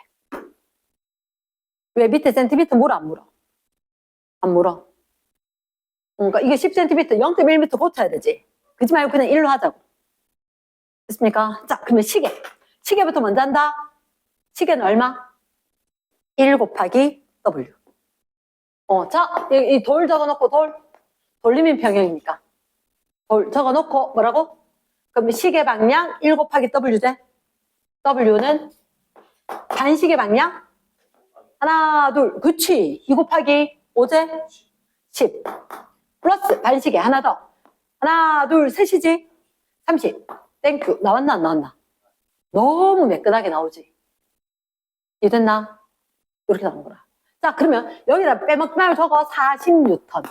왜 밑에 센티미터 물어 안 물어? 안 물어. 그러니까 이게 10cm, 0.1m 고쳐야 되지. 그러지 말고 그냥 1로 하자고. 됐습니까? 자, 그러면 시계. 시계부터 먼저 한다. 시계는 얼마? 1 곱하기 W. 자, 이 돌 적어놓고 돌리면 평형이니까. 돌 적어놓고 뭐라고? 그럼 시계 방향 1 곱하기 W제. W는 반시계 방향? 하나, 둘, 그치. 2 곱하기 5제? 10. 플러스 반시계 하나 더. 하나, 둘, 셋이지? 30. 땡큐. 나왔나 안 나왔나? 너무 매끈하게 나오지. 이해됐나? 이렇게 나온 거라. 자, 그러면 여기다 빼먹지 말고 적어 40N.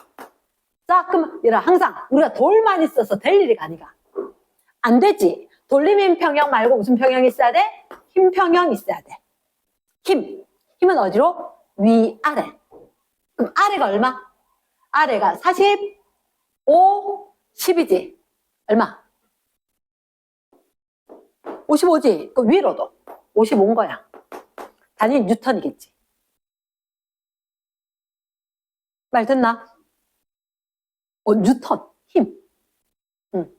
자, 그럼 얘들아 항상 우리가 돌만 있어서 될 일이 아니가. 안 되지. 돌리면 평형 말고 무슨 평형이 있어야 돼? 힘 평형이 있어야 돼. 힘은 어디로? 위아래. 그럼 아래가 얼마? 아래가 45, 10이지. 얼마? 55지. 그 위로도 55인 거야. 단위 뉴턴이겠지. 말 듣나? 뉴턴, 힘. 응.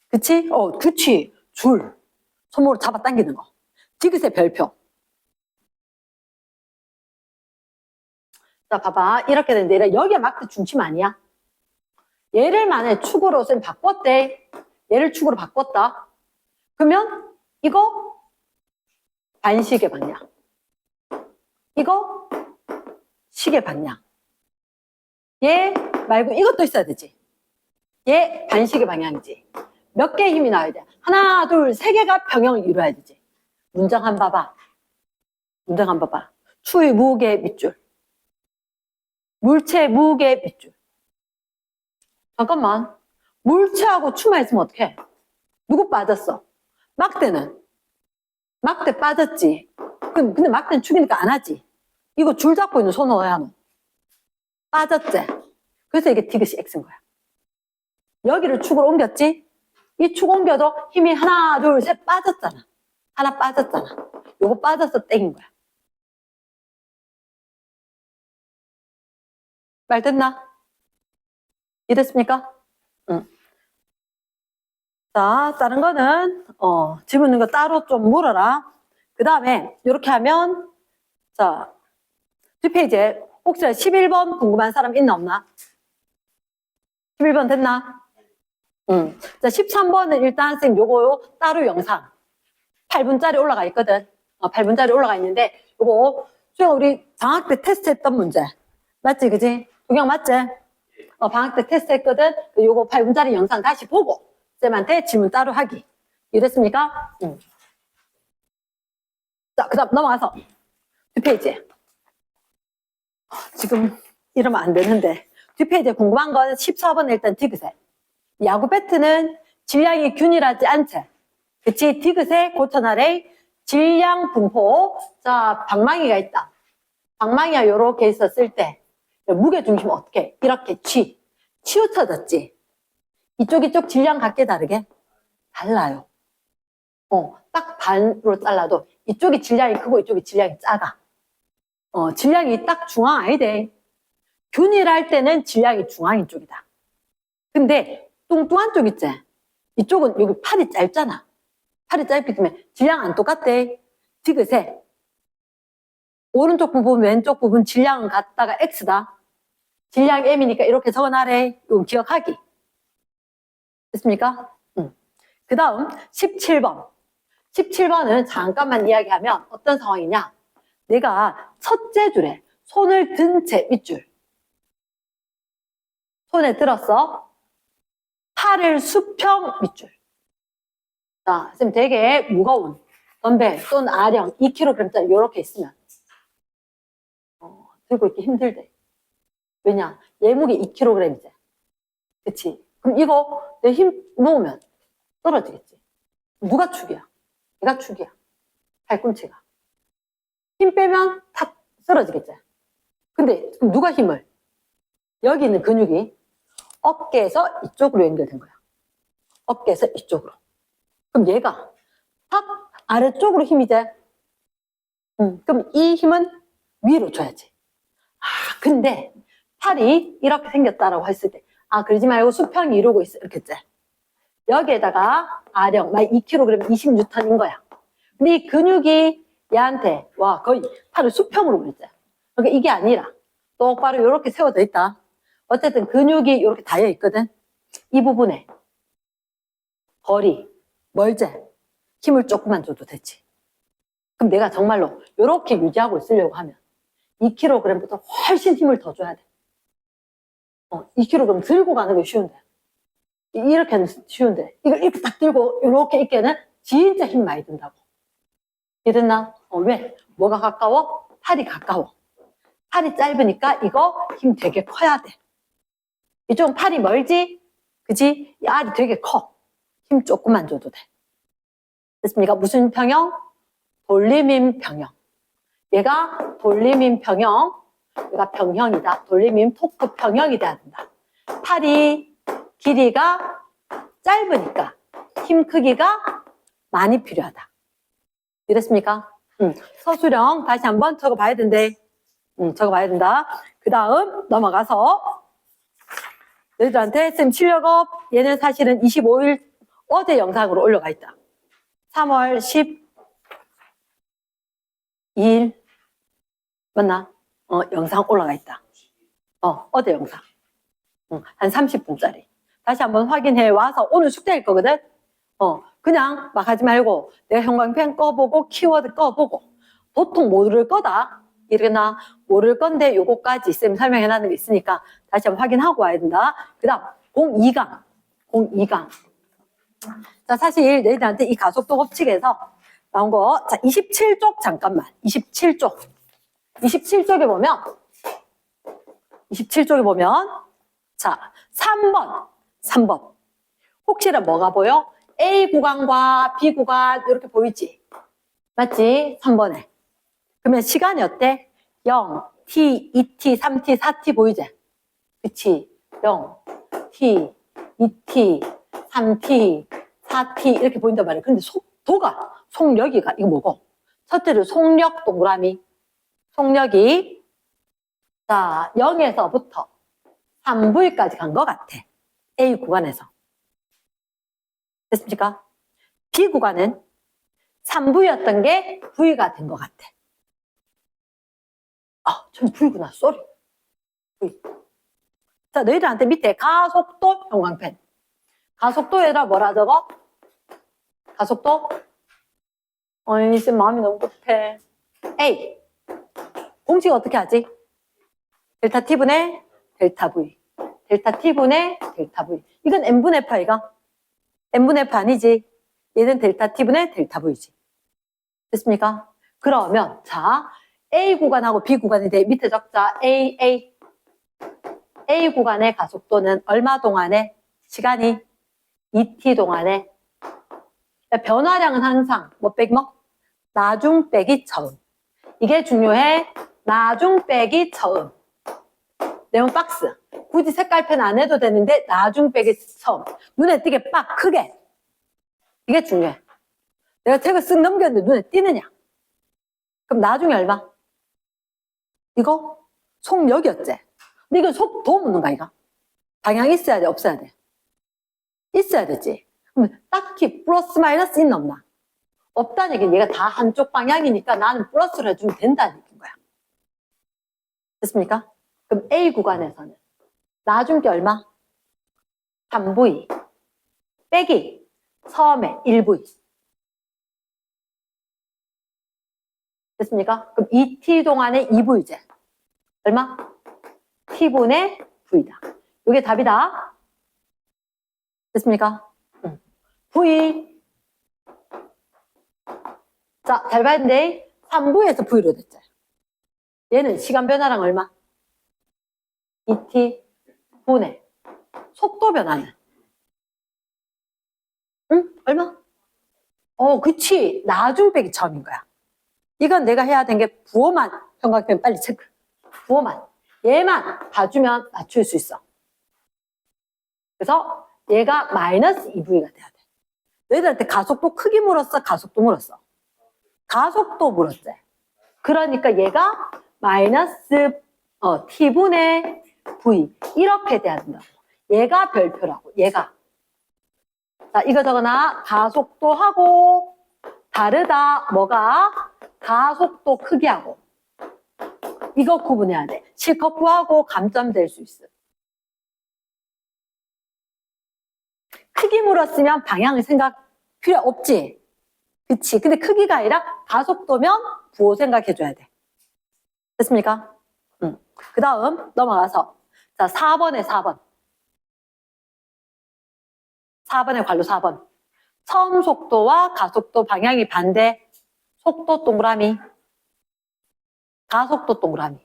그치? 그치. 줄. 손목으로 잡아 당기는 거. 디귿의 별표. 자, 봐봐. 이렇게 되는데, 여기가 마크 중심 아니야? 얘를 만약에 축으로 쌤 바꿨대. 얘를 축으로 바꿨다. 그러면 이거 반시계 방향. 이거 시계 방향. 얘 말고 이것도 있어야 되지. 얘 반시계 방향이지. 몇 개의 힘이 나와야 돼? 하나, 둘, 세 개가 평형을 이루어야 되지. 문장 한번 봐봐. 문장 한번 봐봐. 추의 무게 밑줄. 물체 무게 밑줄. 잠깐만. 물체하고 추만 있으면 어떡해? 누구 빠졌어? 막대는? 막대 빠졌지. 근데 막대는 축이니까 안 하지. 이거 줄 잡고 있는 손 어야 너. 빠졌지? 그래서 이게 디귿이 X인 거야. 여기를 축으로 옮겼지? 이 축 옮겨도 힘이 하나, 둘, 셋 빠졌잖아. 하나 빠졌잖아. 요거 빠져서 땡인 거야. 말 됐나? 이해됐습니까? 응. 자, 다른 거는, 집어넣는 거 따로 좀 물어라. 그 다음에, 이렇게 하면, 자, 뒷페이지에 혹시 11번 궁금한 사람 있나 없나? 11번 됐나? 응. 자, 13번은 일단 선생님 요거 따로 영상 8분짜리 올라가 있거든. 8분짜리 올라가 있는데 요거 수영 우리 방학 때 테스트 했던 문제 맞지 그지? 동영 맞지? 방학 때 테스트 했거든. 요거 8분짜리 영상 다시 보고 쌤한테 질문 따로 하기. 이랬습니까? 응. 자, 그 다음 넘어가서 뒷페이지. 지금 이러면 안 되는데 뒷페이지에 궁금한 건 14번은 일단 디귿에 야구 배트는 질량이 균일하지 않지. 그치? 디귿에 고천 아래 질량 분포. 자, 방망이가 있다. 방망이가 요렇게 있었을 때 무게 중심 어떻게? 이렇게 치우쳐졌지. 이쪽 질량 각기 다르게 달라요. 딱 반으로 잘라도 이쪽이 질량이 크고 이쪽이 질량이 작아. 질량이 딱 중앙 아니대. 균일할 때는 질량이 중앙인 쪽이다. 근데 뚱뚱한 쪽 있지? 이쪽은 여기 팔이 짧잖아. 팔이 짧기 때문에 질량 안 똑같대. 디귿에 오른쪽 부분, 왼쪽 부분 질량은 같다가 X다. 질량 M이니까 이렇게 적어놔래. 이건 기억하기. 됐습니까? 응. 그 다음 17번. 17번은 잠깐만 이야기하면 어떤 상황이냐? 내가 첫째 줄에 손을 든 채 밑줄. 손에 들었어. 팔을 수평 밑줄. 자, 선생님 되게 무거운 덤벨 또는 아령 2kg짜리 이렇게 있으면 들고 있기 힘들대. 왜냐? 얘 무게 2kg이지. 그치? 그럼 이거 내 힘 놓으면 떨어지겠지. 누가 축이야? 얘가 축이야. 팔꿈치가. 힘 빼면 탁 쓰러지겠지. 근데 그럼 누가 힘을? 여기 있는 근육이 어깨에서 이쪽으로 연결된 거야. 어깨에서 이쪽으로. 그럼 얘가 탁 아래쪽으로 힘이 돼. 그럼 이 힘은 위로 줘야지. 근데 팔이 이렇게 생겼다라고 했을 때 그러지 말고 수평이 이루고 있어. 이렇게 돼. 여기에다가 아령 2kg 20N인 거야. 근데 이 근육이 얘한테 와 거의 팔을 수평으로 그랬지. 그러니까 이게 아니라 똑바로 이렇게 세워져 있다. 어쨌든 근육이 이렇게 닿여 있거든. 이 부분에 거리 멀지? 힘을 조금만 줘도 되지. 그럼 내가 정말로 이렇게 유지하고 있으려고 하면 2kg보다 훨씬 힘을 더 줘야 돼. 2kg 들고 가는 게 쉬운데. 이렇게 하는 게 쉬운데. 이걸 이렇게 딱 들고 이렇게 있게는 진짜 힘 많이 든다고. 이랬나? 왜? 뭐가 가까워? 팔이 가까워. 팔이 짧으니까 이거 힘 되게 커야 돼. 이쪽은 팔이 멀지? 그지? 이 알이 되게 커. 힘 조금만 줘도 돼. 됐습니까? 무슨 평형? 돌림임 평형. 얘가 돌림임 평형. 얘가 평형이다. 돌림임 토크 평형이 돼야 된다. 팔이 길이가 짧으니까 힘 크기가 많이 필요하다. 이랬습니까? 서술형 다시 한번 적어봐야 된대. 적어봐야 된다. 그 다음 넘어가서 너희들한테 쌤 실력업 얘는 사실은 25일 어제 영상으로 올라가 있다. 3월 12일 맞나? 영상 올라가 있다. 어제 영상. 한 30분짜리. 다시 한번 확인해 와서 오늘 숙제일 거거든? 그냥 막 하지 말고 내가 형광펜 꺼보고 키워드 꺼보고 보통 모를 거다. 이러나 모를 건데 요거까지 쌤 설명해놨는 게 있으니까 다시 한번 확인하고 와야 된다. 그 다음 02강. 자, 사실 너희들한테 이 가속도 법칙에서 나온 거, 자, 27쪽 잠깐만. 27쪽에 보면 자, 3번. 혹시나 뭐가 보여? A 구간과 B 구간 이렇게 보이지? 맞지? 3번에. 그러면 시간이 어때? 0, T, 2T, 3T, 4T 보이지? 그치? 0, T, 2T, 3T, 4T 이렇게 보인단 말이야. 근데 속력이가 이거 뭐고? 첫째로 속력 동그라미. 속력이 자 0에서부터 3V까지 간 것 같아. A 구간에서. 됐습니까? B 구간은 3V였던 게 V가 된 것 같아. 전 V구나. 쏘리. V. 자, 너희들한테 밑에 가속도 형광펜. 가속도에다 뭐라 적어? 가속도? 어이, 지금 마음이 너무 급해. A. 공식 어떻게 하지? 델타 T분의 델타 V. 델타 T분의 델타 V. 이건 N분의 F 아이가? N분의 F 아니지? 얘는 델타 T분의 델타 V지. 됐습니까? 그러면, 자, A 구간하고 B 구간인데 밑에 적자 A A 구간의 가속도는 얼마 동안에? 시간이 2t 동안에. 변화량은 항상 뭐 빼기 뭐? 나중 빼기 처음. 이게 중요해. 나중 빼기 처음. 네모 박스. 굳이 색깔펜 안 해도 되는데 나중 빼기 처음. 눈에 띄게 빡 크게. 이게 중요해. 내가 책을 쓱 넘겼는데 눈에 띄느냐? 그럼 나중에 얼마? 이거 속력이었지. 근데 이건 속도 묻는 거 아이가? 방향 있어야 돼, 없어야 돼? 있어야 되지. 그럼 딱히 플러스 마이너스 있나 없나? 없다는 얘기는 얘가 다 한쪽 방향이니까 나는 플러스를 해주면 된다는 얘기인 거야. 됐습니까? 그럼 A 구간에서는 나중 게 얼마? 3V 빼기 처음에 1V. 됐습니까? 그럼 2t 동안의 2V제. 얼마? T분의 V다. 이게 답이다. 됐습니까? V. 자, 잘 봐야 되는데 3V에서 V로 됐죠. 얘는 시간 변화랑 얼마? 2t 분의 속도 변화는 얼마? 그치. 나중 빼기 처음인 거야. 이건 내가 해야 되는 게 부호만 형광펜 빨리 체크. 부호만. 얘만 봐주면 맞출 수 있어. 그래서 얘가 마이너스 2V가 돼야 돼. 너희들한테 가속도 크기 물었어? 가속도 물었어? 가속도 물었지. 그러니까 얘가 마이너스 T분의 V 이렇게 돼야 된다고. 얘가 별표라고. 얘가. 자, 이거 적어놔. 가속도하고 다르다. 뭐가? 가속도 크기하고. 이거 구분해야 돼. 실컷 구하고 감점 될 수 있어. 크기 물었으면 방향을 생각 필요 없지. 그치. 근데 크기가 아니라 가속도면 부호 생각해줘야 돼. 됐습니까? 그 다음 넘어가서 자 4번에 4번. 4번의 관로 4번. 처음 속도와 가속도 방향이 반대. 속도 동그라미. 가속도 동그라미.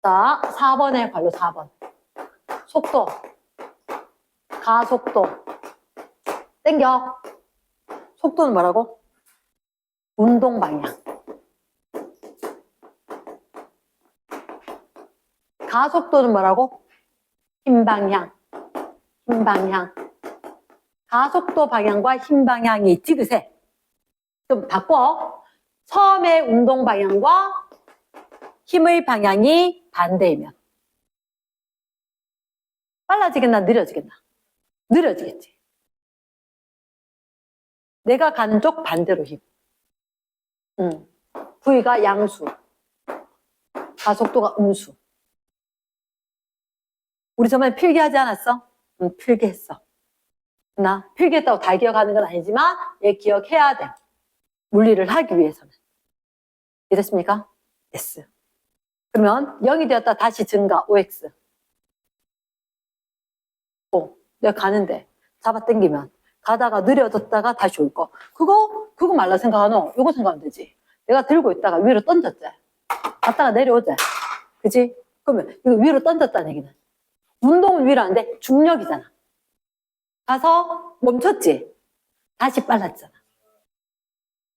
자 4번의 관로 4번. 속도. 가속도. 땡겨. 속도는 뭐라고? 운동 방향. 가속도는 뭐라고? 힘 방향. 힘 방향. 가속도 방향과 힘 방향이 지그세. 좀 바꿔. 처음에 운동 방향과 힘의 방향이 반대이면 빨라지겠나 느려지겠나? 느려지겠지. 내가 가는 쪽 반대로 힘. V가 양수. 가속도가 음수. 우리 저번에 필기하지 않았어? 필기했어. 나 필기했다고 다 기억하는 건 아니지만 얘 기억해야 돼. 물리를 하기 위해서는. 이해됐습니까? yes. 그러면 0이 되었다 다시 증가 5x. 내가 가는데 잡아당기면 가다가 느려졌다가 다시 올 거. 그거 말라 생각하노? 이거 생각하면 되지. 내가 들고 있다가 위로 던졌지. 갔다가 내려오지. 그지? 그러면 이거 위로 던졌다는 얘기는 운동은 위로 하는데 중력이잖아. 가서 멈췄지. 다시 빨랐잖아.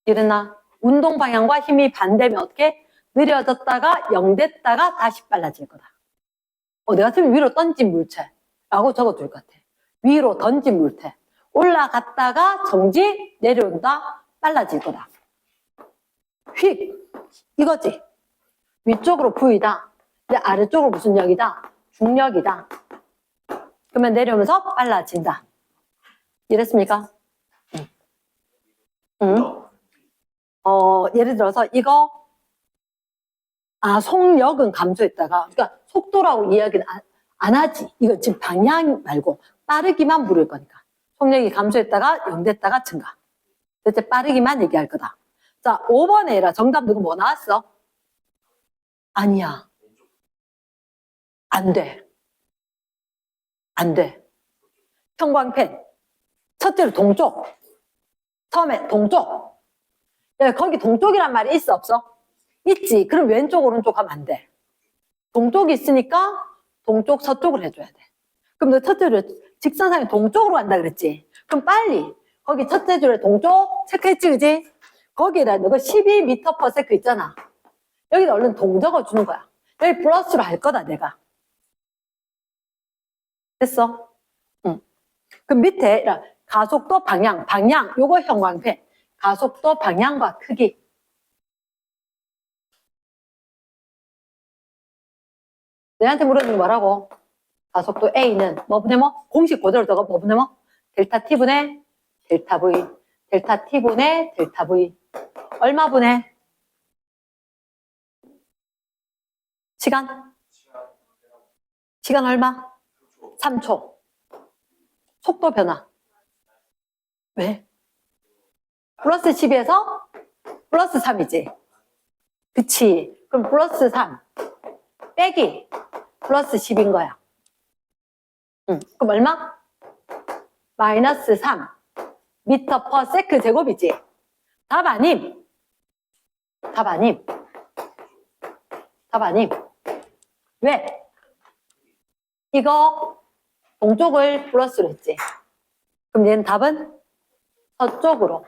이랬나? 운동 방향과 힘이 반대면 어떻게? 느려졌다가 0 됐다가 다시 빨라질 거다. 내가 지금 위로 던진 물체라고 적어둘 것 같아. 위로 던진 물체. 올라갔다가 정지, 내려온다, 빨라질 거다. 휙! 이거지. 위쪽으로 V다. 근데 아래쪽으로 무슨力이다? 중력이다. 그러면 내려오면서 빨라진다. 이랬습니까? 응. 예를 들어서 이거 속력은 감소했다가, 그러니까 속도라고 이야기는 안 하지. 이거 지금 방향 말고 빠르기만 물을 거니까. 속력이 감소했다가 0 됐다가 증가. 대체 빠르기만 얘기할 거다. 자, 5번에 해라. 정답 누구 뭐 나왔어? 아니야. 안 돼. 안 돼. 형광펜. 첫째로 동쪽. 처음에 동쪽. 야, 거기 동쪽이란 말이 있어 없어? 있지. 그럼 왼쪽 오른쪽 하면 안 돼. 동쪽이 있으니까 동쪽 서쪽을 해줘야 돼. 그럼 너 첫째 줄에 직선상에 동쪽으로 간다 그랬지? 그럼 빨리 거기 첫째 줄에 동쪽 체크했지 그지? 거기에다 너가 12m/s 있잖아. 여기다 얼른 동적어 주는 거야. 여기 플러스로 할 거다 내가. 됐어? 응. 그럼 밑에 가속도 방향 요거 형광펜. 가속도 방향과 크기. 내한테 물어주는 거 뭐라고? 가속도 A는 뭐분의 뭐? 공식 그대로 적어 뭐분의 뭐? 델타 T분의 델타 V. 델타 T분의 델타 V. 얼마분의? 시간? 시간 얼마? 3초. 속도 변화. 왜? 플러스 10에서 플러스 3이지. 그치. 그럼 플러스 3 빼기 플러스 10인 거야. 그럼 얼마? 마이너스 3 미터 퍼 세크 제곱이지. 답 아님. 답 아님. 답 아님. 왜? 이거 동쪽을 플러스로 했지. 그럼 얘는 답은 서쪽으로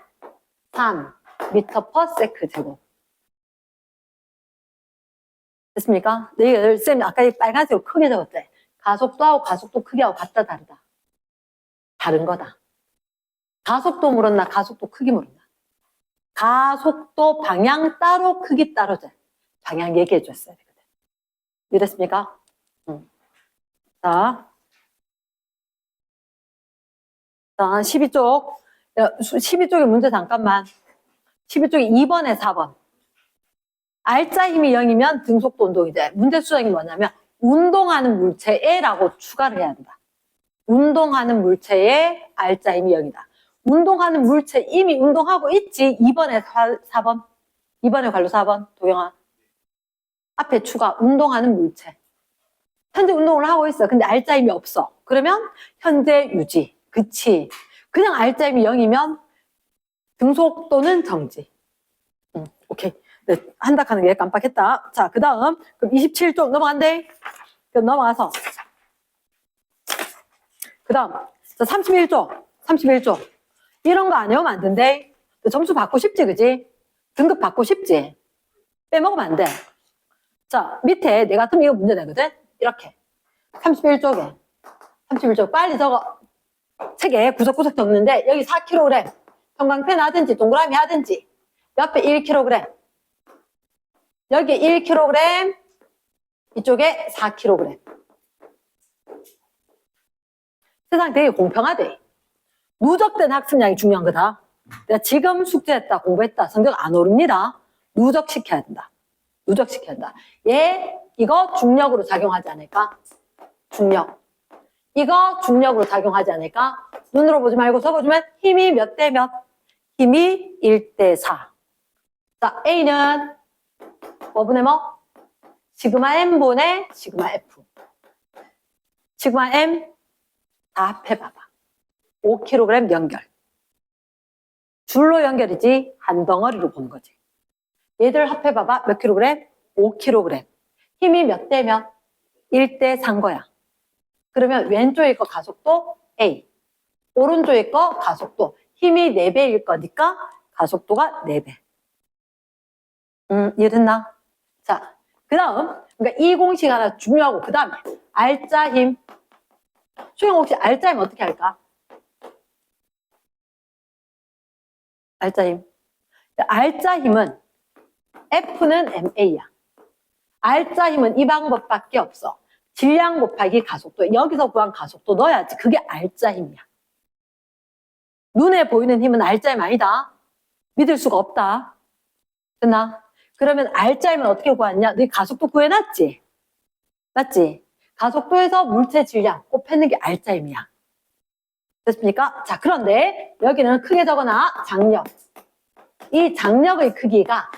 3 미터 퍼 세크 제곱. 됐습니까? 네, 쌤이 아까 이 빨간색으로 크게 적었대. 가속도하고 가속도 크기하고 같다 다르다. 다른 거다. 가속도 물었나 가속도 크기 물었나? 가속도 방향 따로 크기 따로죠. 방향 얘기해 줬어야 되거든. 이랬습니까? 자, 12쪽. 12쪽의 문제 잠깐만. 12쪽이 2번에 4번. R자 힘이 0이면 등속도 운동이 돼. 문제 수정이 뭐냐면 운동하는 물체에 라고 추가를 해야 된다. 운동하는 물체에 R자 힘이 0이다. 운동하는 물체 이미 운동하고 있지. 2번에 4번. 2번에 관로 4번. 도경아. 앞에 추가 운동하는 물체. 현재 운동을 하고 있어. 근데 R자 힘이 없어. 그러면 현재 유지. 그치. 그냥 R자 힘이 0이면 등속도는 정지. 오케이. 네, 한다 하는 게 깜빡했다. 자, 그 다음. 그럼 27쪽 넘어간대. 그럼 넘어가서. 그 다음. 자, 31쪽. 31쪽. 이런 거 안 외우면 안 된대. 점수 받고 싶지, 그지? 등급 받고 싶지? 빼먹으면 안 돼. 자, 밑에 내 같으면 이거 문제 되거든? 이렇게. 31쪽에. 31쪽. 빨리 적어. 책에 구석구석 적는데, 여기 4kg. 형광펜 하든지, 동그라미 하든지. 옆에 1kg. 여기 1kg. 이쪽에 4kg. 세상 되게 공평하대. 누적된 학습량이 중요한 거다. 내가 지금 숙제했다, 공부했다, 성적 안 오릅니다. 누적시켜야 된다. 누적시켜야 된다. 얘, 이거 중력으로 작용하지 않을까? 중력. 이거 중력으로 작용하지 않을까? 눈으로 보지 말고 적어주면 힘이 몇 대 몇? 힘이 1대 4. 자, A는 뭐분의 뭐? 시그마 M분의 시그마 F. 시그마 M 다 합해봐봐. 5kg 연결. 줄로 연결이지 한 덩어리로 보는 거지. 얘들 합해봐봐. 몇 킬로그램? 5kg. 힘이 몇 대 몇? 1대 3 거야. 그러면 왼쪽에 거 가속도 A. 오른쪽에 거 가속도. 힘이 4배일 거니까 가속도가 4배. 이해됐나? 자, 그 다음. 그러니까 이 공식 하나 중요하고, 그 다음에 R자 힘. 수영 혹시 R자 힘 어떻게 할까? R자 힘. R자 힘은 F는 MA야. R자 힘은 이 방법밖에 없어. 질량 곱하기 가속도. 여기서 구한 가속도 넣어야지. 그게 R자 힘이야. 눈에 보이는 힘은 R자임 아니다. 믿을 수가 없다. 됐나? 그러면 R자임은 어떻게 구하냐? 너희 가속도 구해놨지? 맞지? 가속도에서 물체 질량 곱해는 게 R자임이야. 됐습니까? 자, 그런데 여기는 크게 적어놔. 장력. 이 장력의 크기가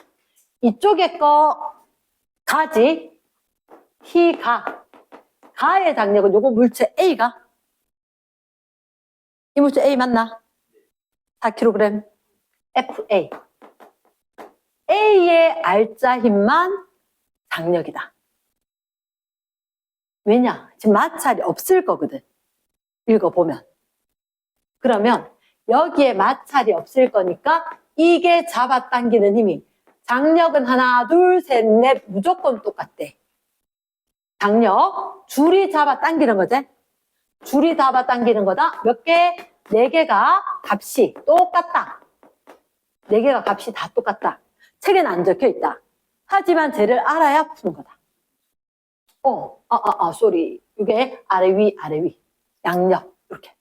이쪽에 거 가지, T가. 가의 장력은 요거 물체 A가. 이 물체 A 맞나? 4kg FA. A의 R자 힘만 장력이다. 왜냐? 지금 마찰이 없을 거거든. 읽어보면. 그러면 여기에 마찰이 없을 거니까 이게 잡아당기는 힘이 장력은 하나, 둘, 셋, 넷 무조건 똑같대. 장력, 줄이 잡아당기는 거지. 줄이 잡아당기는 거다. 몇 개? 4개가 값이 똑같다. 4개가 값이 다 똑같다. 책에는 안 적혀 있다. 하지만 쟤를 알아야 푸는 거다. 쏘리. 이게 아래 위, 아래 위. 양력. 이렇게.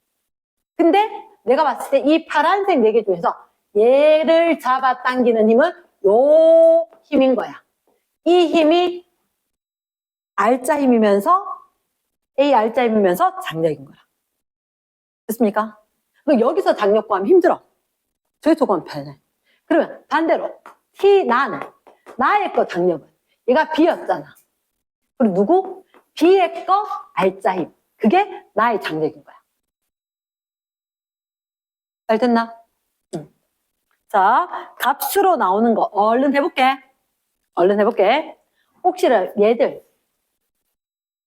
근데 내가 봤을 때 이 파란색 4개 중에서 얘를 잡아당기는 힘은 요 힘인 거야. 이 힘이 R자 힘이면서 A R자 힘이면서 장력인 거야. 됐습니까? 여기서 장력 구하면 힘들어. 저기서 구하면 편해. 그러면 반대로 T 나는 나의 거 장력은 얘가 B였잖아. 그리고 누구? B의 거 R자 힘. 그게 나의 장력인 거야. 잘 됐나? 응. 자, 값으로 나오는 거 얼른 해볼게. 얼른 해볼게. 혹시나 얘들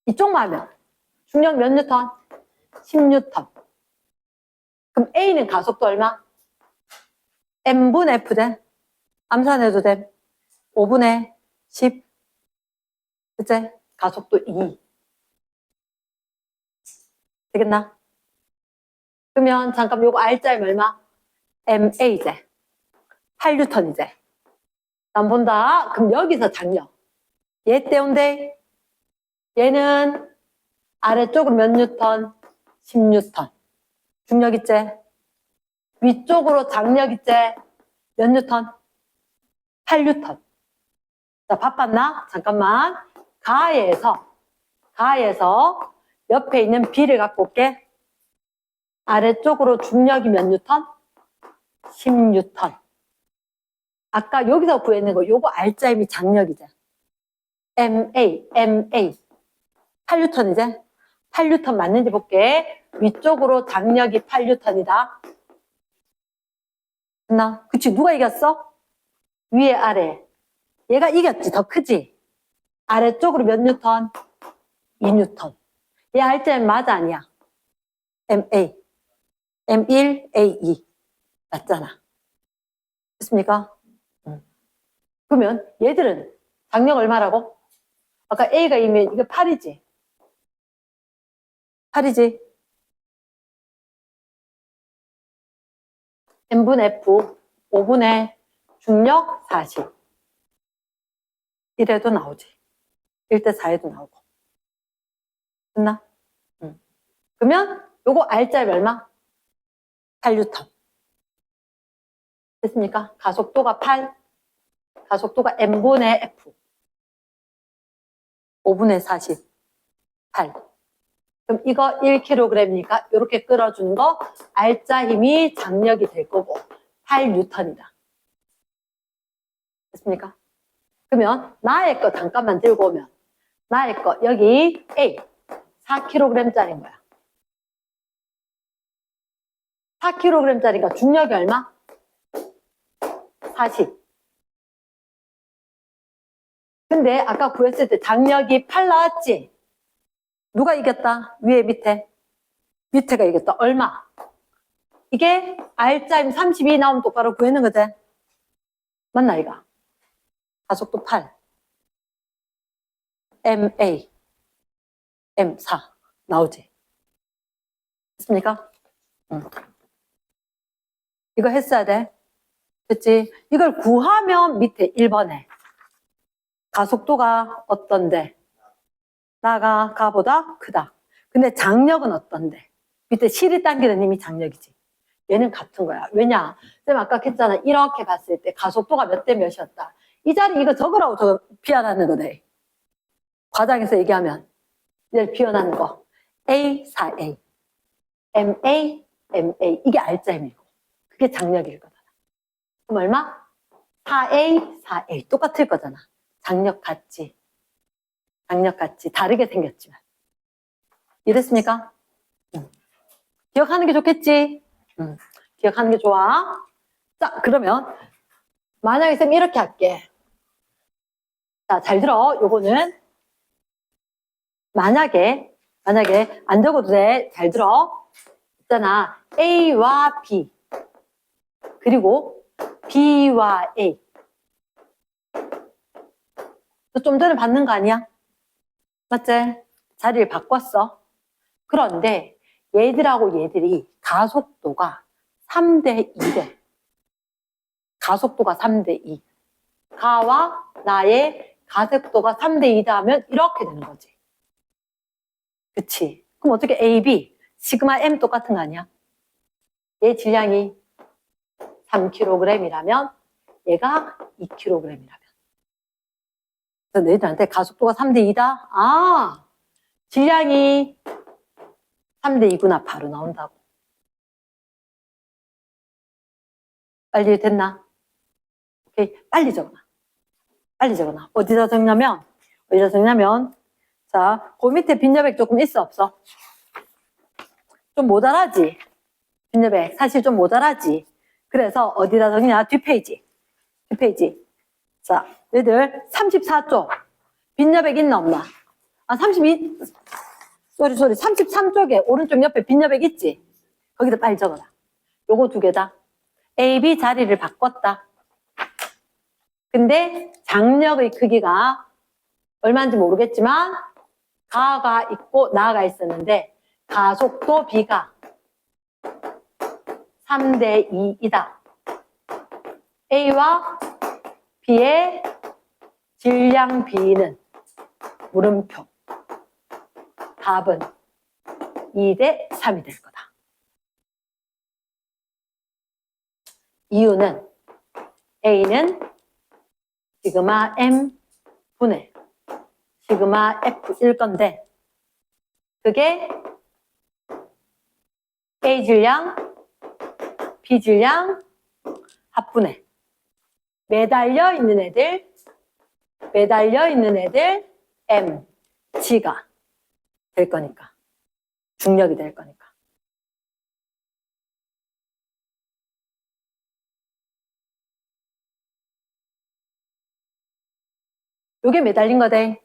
이쪽만 하면 중력 몇 뉴턴? 10뉴턴. 그럼 A는 가속도 얼마? M분의 F제. 암산해도 돼. 5분의 10. 그치? 가속도 2. 되겠나? 그러면 잠깐 요거 R자임 얼마? MA제. 8뉴턴이제. 난 본다. 그럼 여기서 장력. 얘 때운데 얘는 아래쪽으로 몇 뉴턴? 10뉴턴. 중력 있지? 위쪽으로 장력 있지? 몇 뉴턴? 8뉴턴. 자, 바빴나? 잠깐만. 가에서 옆에 있는 B를 갖고 올게. 아래쪽으로 중력이 몇 뉴턴? 10뉴턴. 아까 여기서 구했는 거, 요거 R자임이 장력이죠. MA. 8뉴턴이지? 8뉴턴 맞는지 볼게. 위쪽으로 장력이 8뉴턴이다. 됐나? 그치? 누가 이겼어? 위에 아래. 얘가 이겼지? 더 크지? 아래쪽으로 몇 뉴턴? 2뉴턴. 얘 R자임 맞아 아니야? MA. M1, A2. 맞잖아. 됐습니까? 그러면 얘들은 장력 얼마라고? 아까 A가 이면 이거 8이지? 8이지? N분의 F, 5분의 중력 40. 이래도 나오지. 1대4에도 나오고. 됐나? 그러면 요거 R자임 얼마? 8뉴턴. 됐습니까? 가속도가 8. 가속도가 N분의 F. 5분의 40. 8. 그럼 이거 1kg이니까 이렇게 끌어주는 거 R자 힘이 장력이 될 거고 8뉴턴이다. 됐습니까? 그러면 나의 거 잠깐만 들고 오면 나의 거 여기 A 4kg짜리인 거야. 4kg짜리니까 중력이 얼마? 40. 근데 아까 구했을 때 장력이 8 나왔지? 누가 이겼다? 위에 밑에? 밑에가 이겼다. 얼마? 이게 R자임 32 나오면 똑바로 구해는 거지? 맞나 이거? 가속도 8. MA. M4. 나오지? 됐습니까? 응. 이거 했어야 돼. 됐지? 이걸 구하면 밑에 1번에 가속도가 어떤데? 나가 가보다 크다. 근데 장력은 어떤데? 밑에 실이 당기는 힘이 장력이지. 얘는 같은 거야. 왜냐? 쌤 아까 했잖아. 이렇게 봤을 때 가속도가 몇 대 몇이었다. 이 자리 이거 적으라고 저 비워놨는 거네. 과장에서 얘기하면 얘를 비워놨는 거. A, 4A, MA, MA 이게 알짜임이고 그게 장력일 거다. 그럼 얼마? 4A, 4A 똑같을 거잖아. 장력 같지. 장력 같지. 다르게 생겼지만. 이해됐습니까? 기억하는 게 좋겠지? 기억하는 게 좋아. 자, 그러면 만약에 쌤 이렇게 할게. 자, 잘 들어. 요거는 만약에 안 적어도 돼. 잘 들어. 있잖아. A와 B 그리고 B와 A 너 좀 전에 받는 거 아니야? 맞지? 자리를 바꿨어. 그런데 얘들하고 얘들이 가속도가 3대 2래. 가속도가 3대 2. 가와 나의 가속도가 3대 2다 하면 이렇게 되는 거지. 그치? 그럼 어떻게 A, B, 시그마 M 똑같은 거 아니야? 얘 질량이 3kg이라면 얘가 2kg이라면. 그래서 너희들한테 가속도가 3대 2다? 아, 질량이 3대 2구나 바로 나온다고. 빨리 됐나? 오케이, 빨리 적어놔. 빨리 적어놔. 어디다 적냐면 자, 그 밑에 빈여백 조금 있어 없어? 좀 모자라지? 빈여백 사실 좀 모자라지? 그래서 어디다 적냐? 뒷페이지. 자, 얘들 34쪽 빈여백 있나 없나? 아, 32 쏘리 33쪽에 오른쪽 옆에 빈여백 있지? 거기다 빨리 적어라. 요거 두 개다. A, B 자리를 바꿨다. 근데 장력의 크기가 얼마인지 모르겠지만 가가 있고 나가 있었는데 가속도 B가 3대 2이다. A와 B의 질량 B는 물음표. 답은 2대 3이 될 거다. 이유는 A는 시그마 M 분의 시그마 F일 건데 그게 A 질량, B 질량 합분해. 매달려 있는 애들 M, G가 될 거니까. 중력이 될 거니까. 요게 매달린 거대.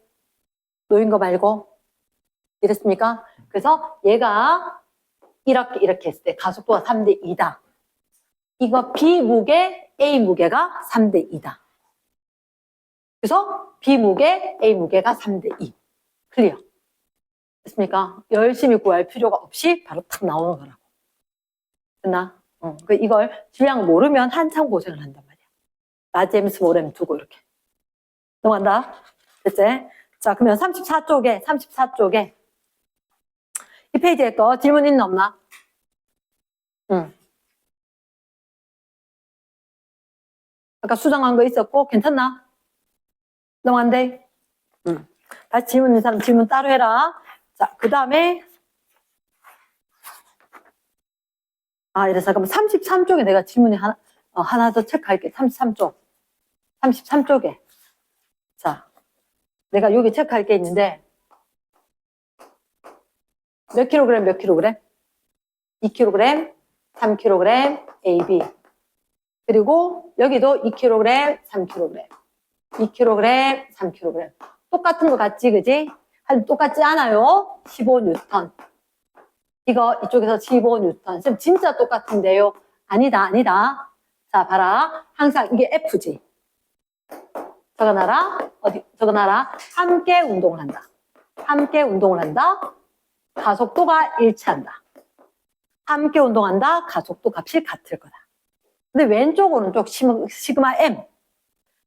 놓인 거 말고. 이랬습니까? 그래서 얘가 이렇게 했을 때 가속도가 3대 2다. 이거 B 무게, A 무게가 3대 2다. 그래서 B 무게, A 무게가 3대 2. 클리어. 됐습니까? 열심히 구할 필요가 없이 바로 탁 나오는 거라고. 됐나? 이걸 질량 모르면 한참 고생을 한단 말이야. 라지엠스 모렘 두고 이렇게. 넘어간다. 됐지? 자, 그러면 34쪽에 이 페이지에 거 질문 있나 없나? 응. 아까 수정한 거 있었고 괜찮나? 넘어간대? 응. 다시 질문 있는 사람 질문 따로 해라. 자, 그 다음에 이래서 잠깐만 33쪽에 내가 질문이 하나 더 체크할게. 33쪽에 자, 내가 여기 체크할 게 있는데 몇 킬로그램? 2kg, 3kg, AB. 그리고 여기도 2kg, 3kg. 2kg, 3kg. 똑같은 거 같지, 그지? 똑같지 않아요? 15N. 이거 이쪽에서 15N. 쌤 진짜 똑같은데요? 아니다. 자, 봐라. 항상 이게 F지. 적어놔라. 적어놔라. 함께 운동을 한다. 가속도가 일치한다. 함께 운동한다. 가속도 값이 같을 거다. 근데 왼쪽 오른쪽 시그마 M,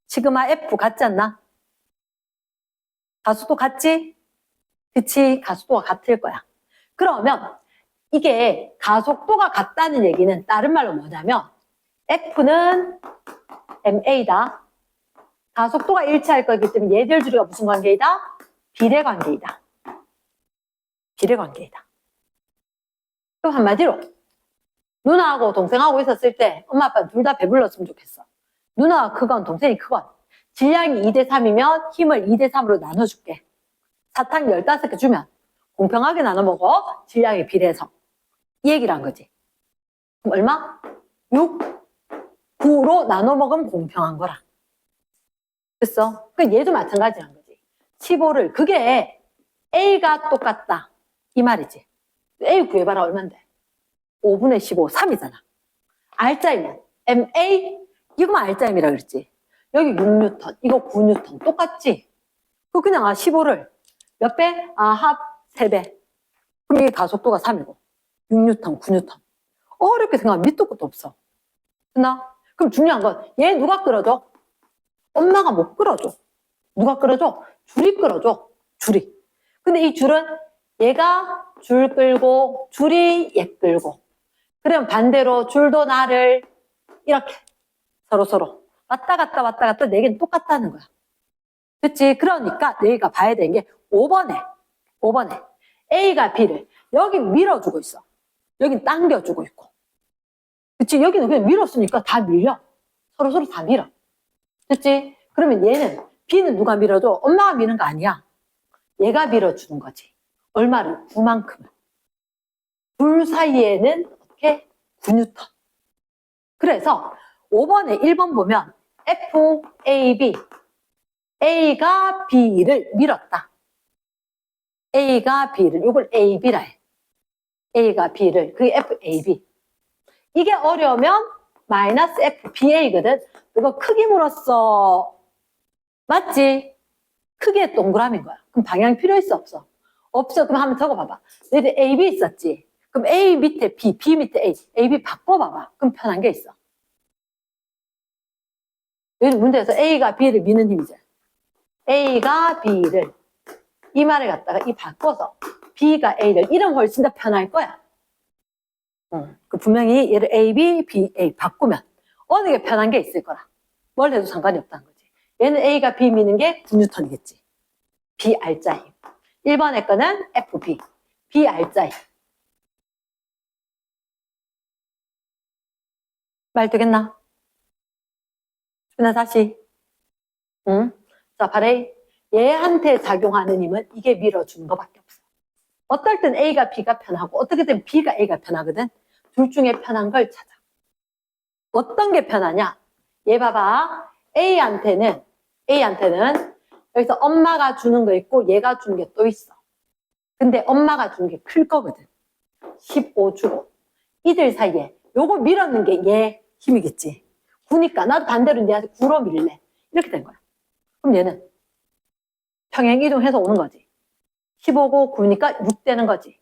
시그마 F 같지 않나? 가속도 같지? 그치? 가속도가 같을 거야. 그러면 이게 가속도가 같다는 얘기는 다른 말로 뭐냐면 F는 ma다. 가속도가 일치할 거기 때문에 얘들 둘이가 무슨 관계이다? 비례관계이다. 비례관계이다. 그럼 한마디로 누나하고 동생하고 있었을 때 엄마 아빠는 둘 다 배불렀으면 좋겠어. 누나가 크건 동생이 크건 질량이 2대3이면 힘을 2대3으로 나눠줄게. 사탕 15개 주면 공평하게 나눠 먹어. 질량이 비례해서. 이 얘기를 한 거지. 그럼 얼마? 6, 9로 나눠 먹으면 공평한 거라. 됐어? 그 얘도 마찬가지란 거지. 15를 그게 A가 똑같다. 이 말이지. A 구해봐라 얼만데? 5분의 15, 3이잖아. R자이면 MA 이거만 R자임이라 그랬지. 여기 6N, 이거 9N 똑같지? 그 그냥 15를 몇 배? 합 3배. 그럼 이게 가속도가 3이고 6N, 9N. 어렵게 생각하면 밑도 끝도 없어. 됐나? 그럼 중요한 건 얘 누가 끌어줘? 엄마가 못 끌어줘. 누가 끌어줘? 줄이 끌어줘. 줄이. 근데 이 줄은 얘가 줄 끌고 줄이 얘 끌고. 그러면 반대로 줄도 나를 이렇게 서로 왔다 갔다 네 개는 똑같다는 거야. 그치? 그러니까 너희가 봐야 되는 게 5번에 A가 B를 여기 밀어주고 있어. 여긴 당겨주고 있고. 그치? 여기는 그냥 밀었으니까 다 밀려. 서로 다 밀어. 그치? 그러면 얘는 B는 누가 밀어줘? 엄마가 미는 거 아니야. 얘가 밀어주는 거지. 얼마를? 9만큼을. 둘 사이에는 어떻게? 9N. 그래서 5번에 1번 보면 FAB A가 B를 밀었다. A가 B를 이걸 AB라 해. A가 B를 그게 FAB. 이게 어려우면 마이너스 FBA거든. 이거 크기 물었어. 맞지? 크기의 동그라미인 거야. 그럼 방향 필요 있어 없어? 없어. 그럼 한번 적어봐봐. 너희들 AB 있었지? 그럼 A 밑에 B, B 밑에 A, AB 바꿔봐봐. 그럼 편한 게 있어. 여기 문제에서 A가 B를 미는 힘이죠. A가 B를 이 말을 갖다가 이 바꿔서 B가 A를 이러면 훨씬 더 편할 거야. 그 분명히 얘를 A, B, B, A 바꾸면 어느 게 편한 게 있을 거라. 뭘 해도 상관이 없다는 거지. 얘는 A가 B 미는 게 9N이겠지. B R자 힘. 1번의 거는 FB, B R자 힘. 말 되겠나? 준아 다시. 응? 자, 바레이. 얘한테 작용하는 힘은 이게 밀어주는 것밖에 없어. 어떨 땐 A가 B가 편하고 어떻게 든 B가 A가 편하거든. 둘 중에 편한 걸 찾아. 어떤 게 편하냐? 얘 봐봐. A한테는 여기서 엄마가 주는 거 있고 얘가 주는 게 또 있어. 근데 엄마가 주는 게 클 거거든. 15 주고. 이들 사이에 요거 밀었는 게 얘 힘이겠지. 9니까 나도 반대로 얘한테 9로 밀래. 이렇게 된 거야. 그럼 얘는 평행 이동해서 오는 거지. 15고 9니까 6 되는 거지.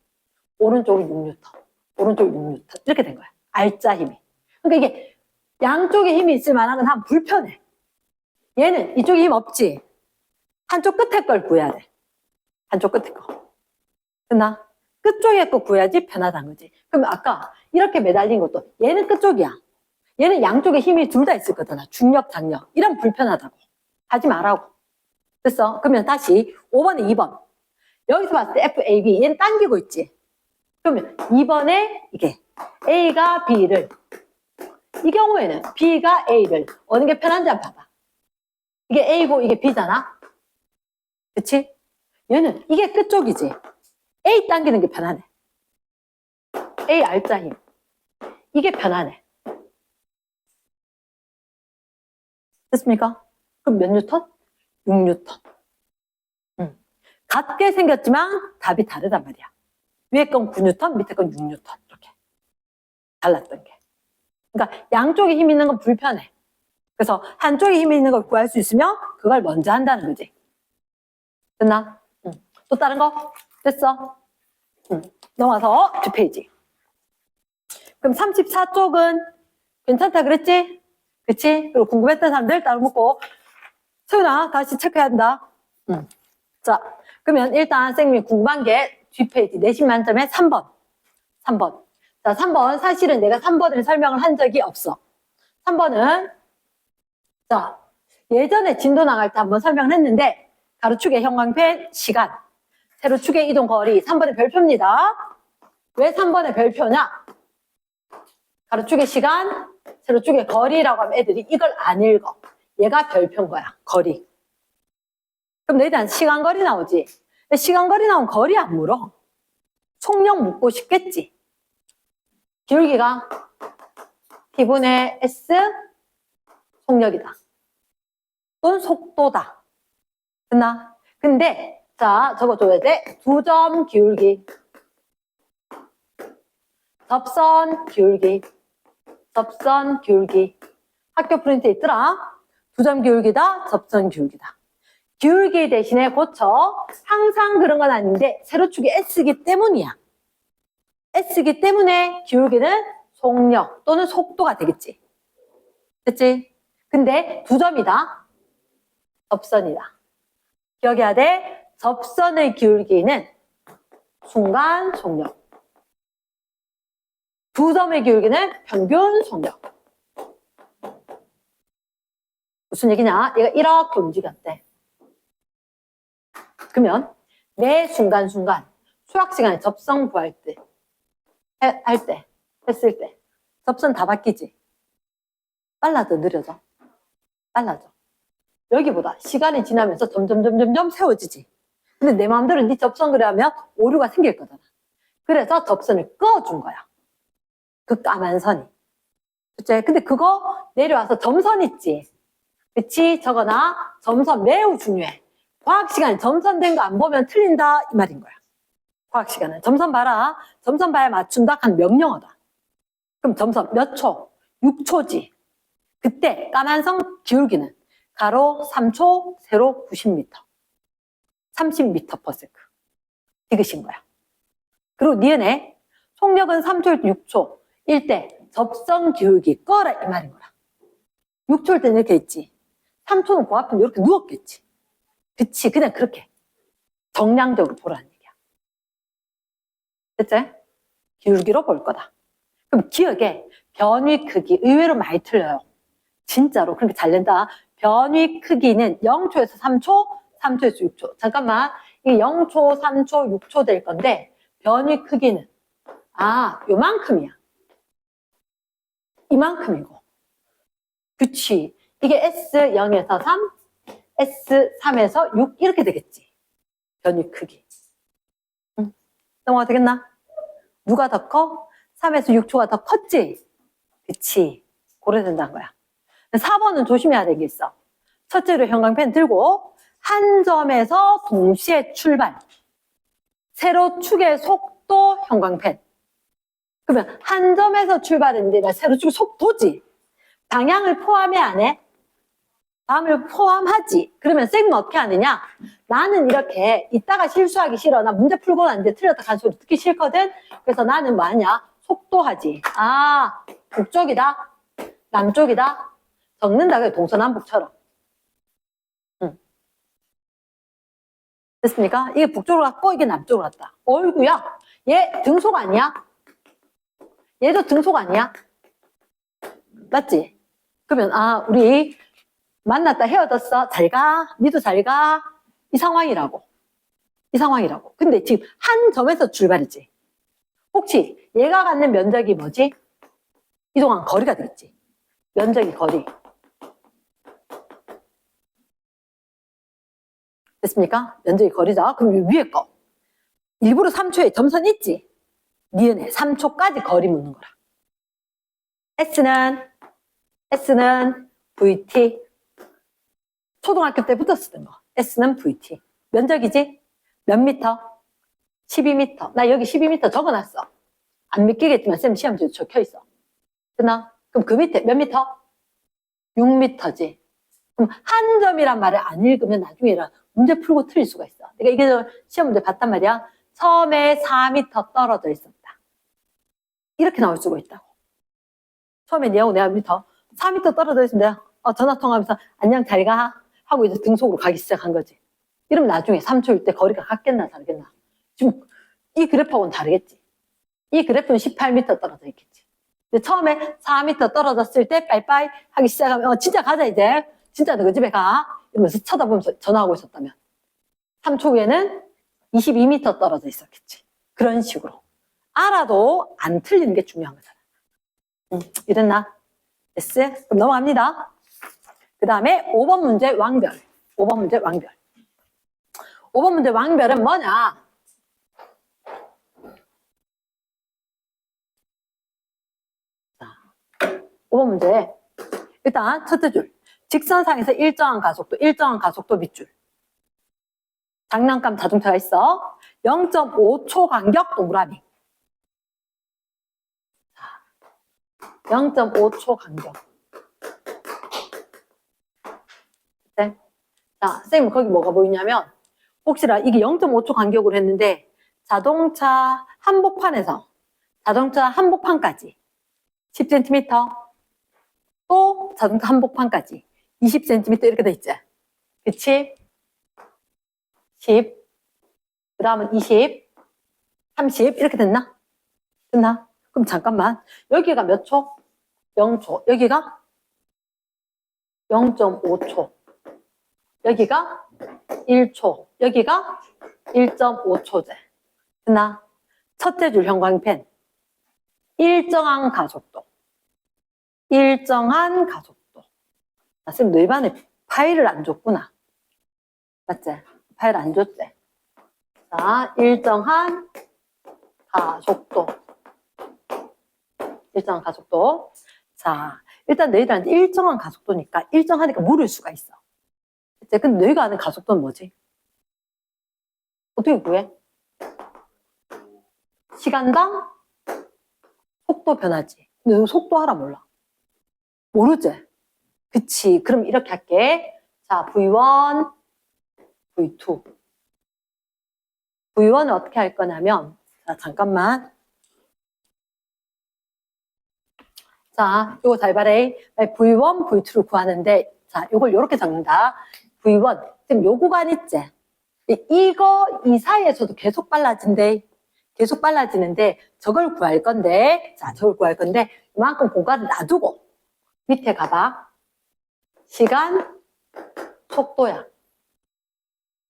오른쪽은 6N. 오른쪽은 6N. 이렇게 된 거야. R자 힘이. 그러니까 이게 양쪽에 힘이 있을 만한 건 한 불편해. 얘는 이쪽에 힘 없지. 한쪽 끝에 걸 구해야 돼. 한쪽 끝에 거. 됐나? 끝쪽에 거 구해야지 편하다는 거지. 그럼 아까 이렇게 매달린 것도 얘는 끝쪽이야. 얘는 양쪽에 힘이 둘 다 있을 거잖아. 중력, 장력. 이러면 불편하다고. 하지 말라고. 됐어? 그러면 다시 5번에 2번. 여기서 봤을 때 FAB. 얘는 당기고 있지. 그러면 2번에 이게 A가 B를 이 경우에는 B가 A를 어느 게 편한지 한번 봐봐. 이게 A고 이게 B잖아. 그치? 얘는 이게 끝쪽이지. A 당기는 게 편하네. A R자 힘. 이게 편하네. 됐습니까? 그럼 몇 뉴턴? 6뉴턴. 같게 생겼지만 답이 다르단 말이야. 위에 건 9뉴턴, 밑에 건 6뉴턴. 이렇게. 달랐던 게. 그러니까 양쪽에 힘 있는 건 불편해. 그래서 한쪽에 힘이 있는 걸 구할 수 있으면 그걸 먼저 한다는 거지. 됐나? 또 다른 거? 됐어? 넘어가서 뒷페이지. 그럼 34쪽은 괜찮다 그랬지? 그치? 그리고 궁금했던 사람들 따로 묻고. 소윤아, 다시 체크해야 한다. 자, 그러면 일단 선생님이 궁금한 게 뒷페이지 내신 만점에 3번. 3번. 자, 3번. 사실은 내가 3번을 설명을 한 적이 없어. 3번은, 자, 예전에 진도 나갈 때 한번 설명을 했는데, 가로축의 형광펜, 시간, 세로축의 이동 거리, 3번의 별표입니다. 왜 3번의 별표냐? 가로축의 시간, 세로축의 거리라고 하면 애들이 이걸 안 읽어. 얘가 별표인 거야, 거리. 그럼 너희들 시간 거리 나오지? 시간 거리 나오면 거리 안 물어. 속력 묻고 싶겠지? 기울기가 T분의 S 속력이다. 또는 속도다. 됐나? 근데 자 적어줘야 돼. 2점 기울기, 접선 기울기, 접선 기울기. 학교 프린트에 있더라. 2점 기울기다, 접선 기울기다. 기울기 대신에 고쳐. 항상 그런 건 아닌데 세로축이 S기 때문이야. S기 때문에 기울기는 속력 또는 속도가 되겠지. 됐지? 근데 2점이다. 접선이다. 기억해야 돼. 접선의 기울기는 순간 속력. 2점의 기울기는 평균 속력. 무슨 얘기냐? 얘가 이렇게 움직였대. 그러면 매 순간순간 수학 시간에 접선 구할 때, 했을 때 접선 다 바뀌지? 빨라져, 느려져? 빨라져. 여기보다 시간이 지나면서 점점 세워지지. 근데 내 마음대로 네 접선 그래하면 오류가 생길 거잖아. 그래서 접선을 꺼준 거야. 그 까만 선이. 그치? 근데 그거 내려와서 점선 있지? 그치? 저거나 점선 매우 중요해. 과학 시간에 점선된 거 안 보면 틀린다 이 말인 거야. 과학 시간은 점선 봐라. 점선 봐야 맞춘다 한 명령어다. 그럼 점선 몇 초? 6초지. 그때 까만선 기울기는 가로 3초, 세로 90m. 30m/s. 디귿인 거야. 그리고 니은에 속력은 3초일 때 6초. 일 때 접선 기울기 꺼라 이 말인 거야. 6초일 때는 이렇게 있지. 3초는 그 앞에 이렇게 누웠겠지. 그치? 그냥 그렇게 정량적으로 보라는 얘기야. 됐지? 기울기로 볼 거다. 그럼 기억에 변위 크기 의외로 많이 틀려요. 진짜로 그렇게 잘 낸다. 변위 크기는 0초에서 3초, 3초에서 6초. 잠깐만, 이게 0초, 3초, 6초 될 건데 변위 크기는 요만큼이야. 이만큼이고. 그치? 이게 S0에서 3, S3에서 6 이렇게 되겠지. 변위 크기. 응? 넘어가 되겠나? 누가 더 커? 3에서 6초가 더 컸지? 그치? 고려된다는 거야. 4번은 조심해야 되는 게 있어. 첫째로 형광펜 들고 한 점에서 동시에 출발. 세로축의 속도 형광펜. 그러면 한 점에서 출발했는데 세로축의 속도지. 방향을 포함해 안 해? 방향을 포함하지. 그러면 쌤은 어떻게 하느냐? 나는 이렇게 이따가 실수하기 싫어. 나 문제 풀고 나는데 틀렸다 간 소리 듣기 싫거든. 그래서 나는 뭐 하냐? 속도하지. 북쪽이다. 남쪽이다. 적는다. 그래 동서남북처럼. 됐습니까? 이게 북쪽으로 갔고 이게 남쪽으로 갔다. 어이구야. 얘 등속 아니야? 얘도 등속 아니야? 맞지? 그러면 우리 만났다 헤어졌어. 잘 가. 니도 잘 가. 이 상황이라고. 이 상황이라고. 근데 지금 한 점에서 출발이지. 혹시 얘가 갖는 면적이 뭐지? 이동한 거리가 되겠지. 면적이 거리. 됐습니까? 면적이 거리죠. 그럼 위에 거. 일부러 3초에 점선 있지? 니은에 3초까지 거리 묻는 거라. S는 VT. 초등학교 때부터 쓰던 거. S는 VT. 면적이지? 몇 미터? 12m. 나 여기 12m 적어놨어. 안 믿기겠지만 쌤 시험지에 적혀있어. 됐나? 그럼 그 밑에 몇 미터? 6m지. 그럼 한 점이란 말을 안 읽으면 나중에 문제 풀고 틀릴 수가 있어. 내가 이게 시험 문제 봤단 말이야. 처음에 4m 떨어져 있었다. 이렇게 나올 수가 있다고. 처음에 니하고 내가 4m 떨어져 있으면 내가 전화 통화하면서 안녕 잘 가 하고 이제 등속으로 가기 시작한 거지. 이러면 나중에 3초일 때 거리가 같겠나 다르겠나. 지금 이 그래프하고는 다르겠지. 이 그래프는 18m 떨어져 있겠지. 근데 처음에 4m 떨어졌을 때 빠이빠이 하기 시작하면 진짜 가자 이제. 진짜 너 그 집에 가. 이러면서 쳐다보면서 전화하고 있었다면 3초 후에는 22m 떨어져 있었겠지. 그런 식으로. 알아도 안 틀리는 게 중요한 거잖아. 이랬나? 됐어? 그럼 넘어갑니다. 그 다음에 5번 문제 왕별. 5번 문제 왕별. 5번 문제 왕별은 뭐냐? 자, 5번 문제. 일단 첫째 줄. 직선상에서 일정한 가속도 밑줄. 장난감 자동차가 있어. 0.5초 간격 동그라미. 0.5초 간격. 네. 자, 선생님 거기 뭐가 보이냐면 혹시나 이게 0.5초 간격으로 했는데 자동차 한복판에서 자동차 한복판까지 10cm 또 자동차 한복판까지 20cm 이렇게 돼 있지. 그치? 10, 그 다음은 20, 30 이렇게 됐나? 됐나? 그럼 잠깐만. 여기가 몇 초? 0초. 여기가 0.5초. 여기가 1초. 여기가 1.5초제. 됐나? 첫째 줄 형광펜. 일정한 가속도. 일정한 가속도. 아, 쌤, 너 입안에 파일을 안 줬구나. 맞지? 파일 안 줬지? 자, 일정한 가속도. 일정한 가속도. 자, 일단 너희들한테 일정한 가속도니까 일정하니까 물을 수가 있어. 그치? 근데 너희가 아는 가속도는 뭐지? 어떻게 구해? 시간당 속도 변하지. 근데 너 속도 알아 몰라? 모르지? 그치. 그럼 이렇게 할게. 자, V1, V2. V1은 어떻게 할 거냐면, 자, 잠깐만. 자, 요거 잘 봐래. V1, V2를 구하는데, 자, 요걸 요렇게 적는다. V1. 지금 요 구간 있지? 이 사이에서도 계속 빨라진대. 계속 빨라지는데, 저걸 구할 건데, 자, 저걸 구할 건데, 이만큼 공간을 놔두고, 밑에 가봐. 시간, 속도야.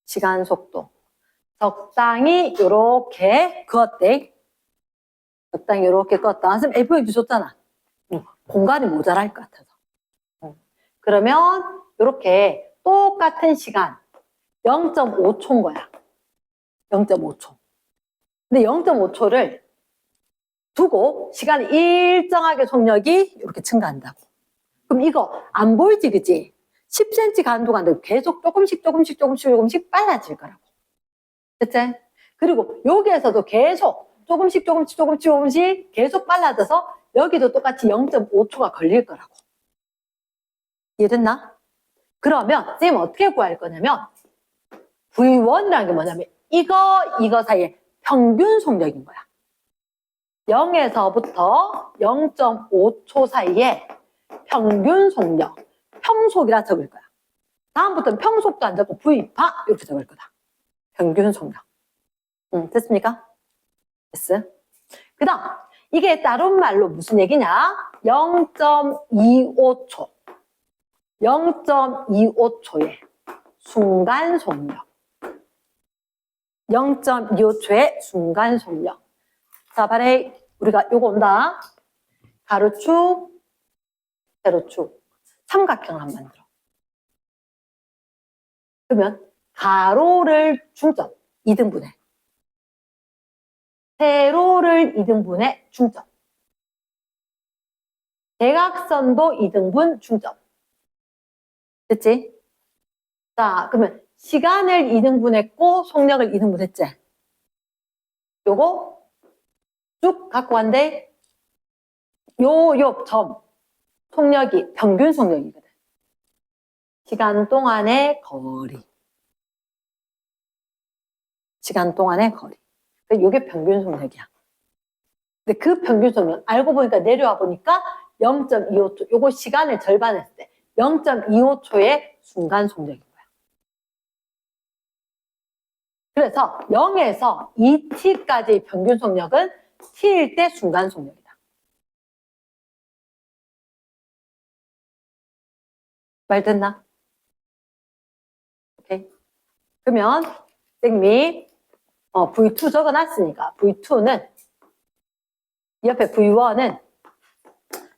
시간, 속도. 적당히 요렇게 그었대. 적당히 요렇게 그었다. 선생님 F1 줬잖아. 공간이 모자랄 것 같아서. 그러면 요렇게 똑같은 시간 0.5초인 거야. 0.5초. 근데 0.5초를 두고 시간이 일정하게 속력이 이렇게 증가한다고. 그럼 이거 안 보이지, 그지? 10cm 가는 동안 계속 조금씩 빨라질 거라고. 그치? 그리고 여기에서도 계속 조금씩 계속 빨라져서 여기도 똑같이 0.5초가 걸릴 거라고. 이해됐나? 그러면 선생님 어떻게 구할 거냐면 V1이라는 게 뭐냐면 이거 사이에 평균 속력인 거야. 0에서부터 0.5초 사이에 평균 속력, 평속이라 적을 거야. 다음부터는 평속도 안 적고 V바 이렇게 적을 거다. 평균 속력. 됐습니까? 됐어? 그 다음 이게 다른 말로 무슨 얘기냐? 0.25초. 0.25초의 순간 속력. 0.25초의 순간 속력. 자, 바래 우리가 요거 온다. 가로축, 세로축. 삼각형을 한번 만들어. 그러면 가로를 중점 2등분해. 세로를 2등분해 중점. 대각선도 2등분 중점. 됐지? 자, 그러면 시간을 2등분했고 속력을 2등분했지? 요거 쭉 갖고 간대. 요 점 속력이 평균 속력이거든. 시간 동안의 거리. 시간 동안의 거리. 요게 평균 속력이야. 근데 그 평균 속력 알고 보니까 내려와 보니까 0.25초. 요거 시간을 절반 했을 때 0.25초의 순간 속력인 거야. 그래서 0에서 2t까지의 평균 속력은 t일 때 순간 속력이다. 말 됐나? 오케이. 그러면 선생님이 V2 적어놨으니까 V2는 옆에 V1은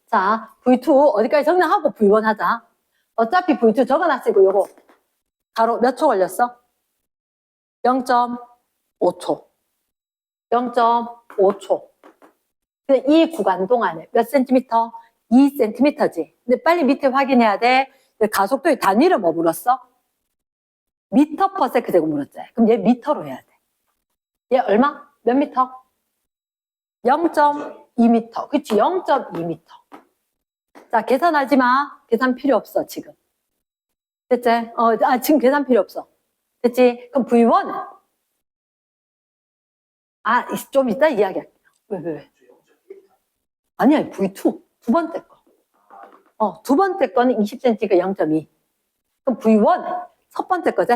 자 V2 어디까지 정리하고 V1 하자. 어차피 V2 적어놨으니까 요거 바로 몇 초 걸렸어? 0.5초. 0.5초. 이 구간 동안에 몇 센티미터? 2cm지. 근데 빨리 밑에 확인해야 돼. 가속도의 단위를 뭐 물었어? 미터 퍼 세크 제곱 물었지. 그럼 얘 미터로 해야 돼. 얘 얼마? 몇 미터? 0.2미터. 그치? 0.2미터. 자, 계산하지 마. 계산 필요 없어, 지금. 됐지? 지금 계산 필요 없어. 됐지? 그럼 V1은? 좀 이따 이야기할게요. 왜? 아니야, V2. 두 번째 거. 두 번째 거는 20cm가 0.2. 그럼 V1, 첫 번째 거지?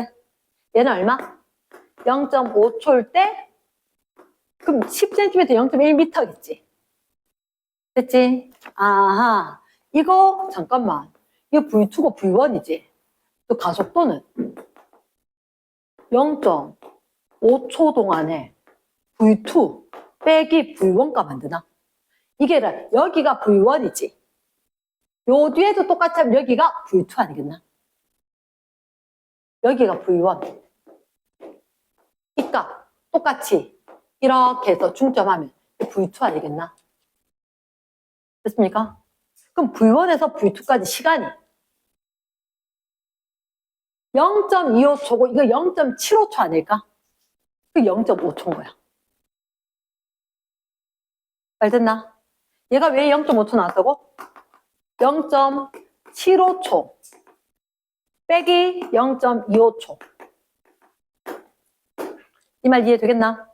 얘는 얼마? 0.5초일 때, 그럼 10cm 0.1m겠지. 됐지? 아하. 이거, 잠깐만. 이거 V2고 V1이지. 또 가속도는 0.5초 동안에 V2 빼기 V1가 만드나? 이게 여기가 V1이지. 요 뒤에도 똑같이 하면 여기가 V2 아니겠나? 여기가 V1. 그러니까 똑같이 이렇게 해서 중점하면 V2 아니겠나? 됐습니까? 그럼 V1에서 V2까지 시간이 0.25초고 이거 0.75초 아닐까? 그 0.5초인 거야. 말 됐나? 얘가 왜 0.5초 나왔다고? 0.75초 빼기 0.25초. 이 말 이해되겠나?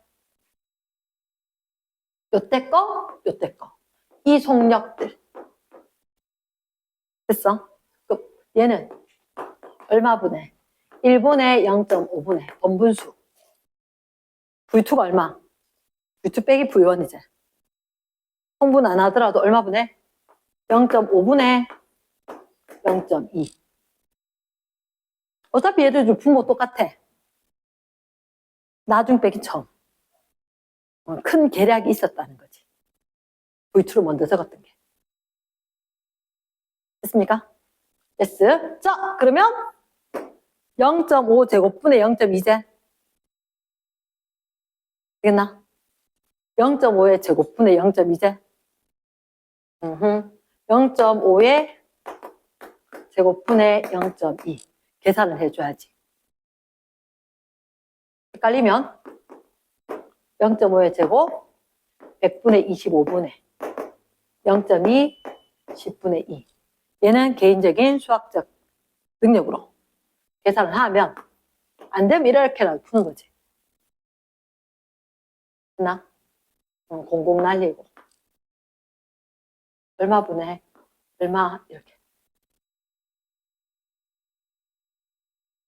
요때 거, 요때 거. 이 속력들. 됐어? 그럼 얘는 얼마 분해? 1분의 0.5분의 번분수. V2가 얼마? V2 빼기 V1이지. 성분 안 하더라도 얼마 분해? 0.5분의 0.2. 어차피 얘들 분모 똑같아. 나중 빼기 처음. 큰 계략이 있었다는 거지. V2로 먼저 적었던 게. 됐습니까? 됐어. 자, 그러면 0.5 제곱분의 0.2제. 되겠나? 0.5의 제곱분의 0.2제. 0.5의 제곱분의 0.2. 계산을 해줘야지. 헷갈리면 0.5의 제곱 100분의 25분의 0.2 10분의 2. 얘는 개인적인 수학적 능력으로 계산을 하면 안 되면 이렇게라도 푸는 거지. 됐나? 공공 날리고 얼마 분해? 얼마 이렇게.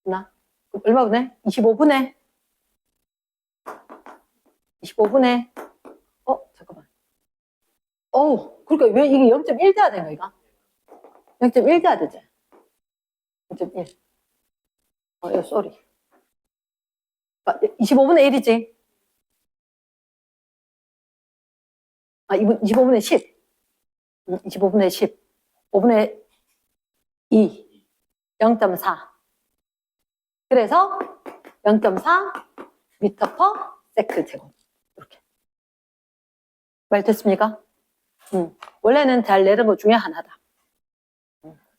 됐나? 그럼 얼마 분해? 25분해? 25분에 잠깐만. 그러니까 왜 이게 0.1 돼야 되는 거야? 0.1 돼야 되지? 0.1. 이거 쏘리. 25분의 1이지? 25분의 10. 25분의 10. 5분의 2. 0.4. 그래서 0.4 미터 퍼 세크 제곱. 이렇게. 말 됐습니까? 원래는 잘 내는 것 중에 하나다.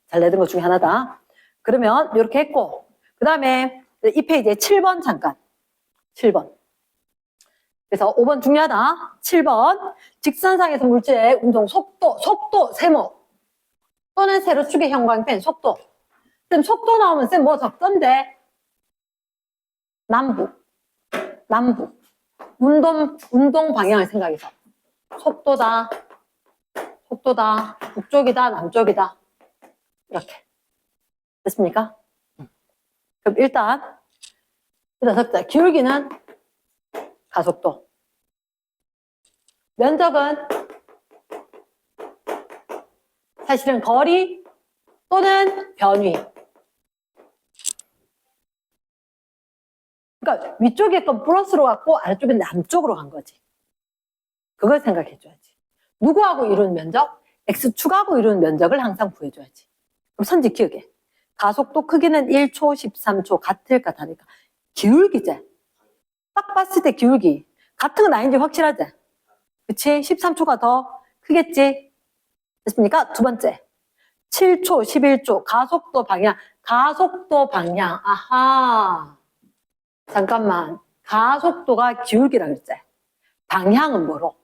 잘 내는 것 중에 하나다. 그러면 이렇게 했고, 그 다음에 이 페이지에 7번 잠깐. 7번. 그래서 5번 중요하다. 7번. 직선상에서 물질의 운동 속도, 세모. 또는 세로축의 형광펜, 속도. 쌤, 속도 나오면 쌤 뭐 적던데? 남북. 운동 방향을 생각해서. 속도다. 북쪽이다, 남쪽이다. 이렇게. 됐습니까? 그럼 일단 적자. 기울기는 가속도. 면적은 사실은 거리 또는 변위. 그러니까 위쪽에 건 플러스로 갔고 아래쪽은 남쪽으로 간 거지. 그걸 생각해 줘야지. 누구하고 이룬 면적? x축하고 이룬 면적을 항상 구해줘야지. 그럼 선지 기억해. 가속도 크기는 1초, 13초 같을까 다를까? 기울기제. 딱 봤을 때 기울기. 같은 건 아닌지 확실하지? 그치? 13초가 더 크겠지? 됐습니까? 두 번째. 7초, 11초. 가속도 방향. 가속도 방향. 아하. 잠깐만. 가속도가 기울기라 그랬지? 방향은 뭐로?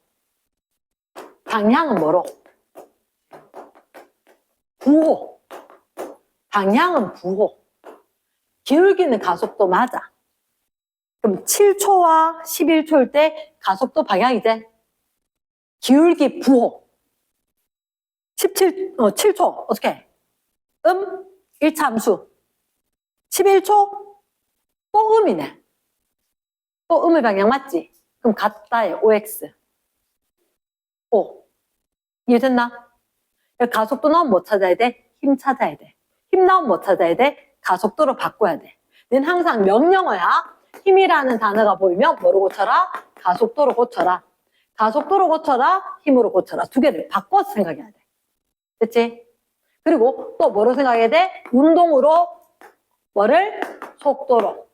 방향은 뭐로? 부호. 방향은 부호. 기울기는 가속도 맞아. 그럼 7초와 11초일 때 가속도 방향이지? 기울기 부호. 7초 어떻게? 1차 함수. 11초 또 음이네. 또 음의 방향 맞지? 그럼 같다에 OX. O. 이해됐나? 가속도 나오면 뭐 찾아야 돼? 힘 찾아야 돼. 힘 나오면 뭐 찾아야 돼? 가속도로 바꿔야 돼. 는 항상 명령어야. 힘이라는 단어가 보이면 뭐로 고쳐라? 가속도로 고쳐라. 가속도로 고쳐라. 힘으로 고쳐라. 두 개를 바꿔서 생각해야 돼. 됐지? 그리고 또 뭐로 생각해야 돼? 운동으로 뭐를? 속도로.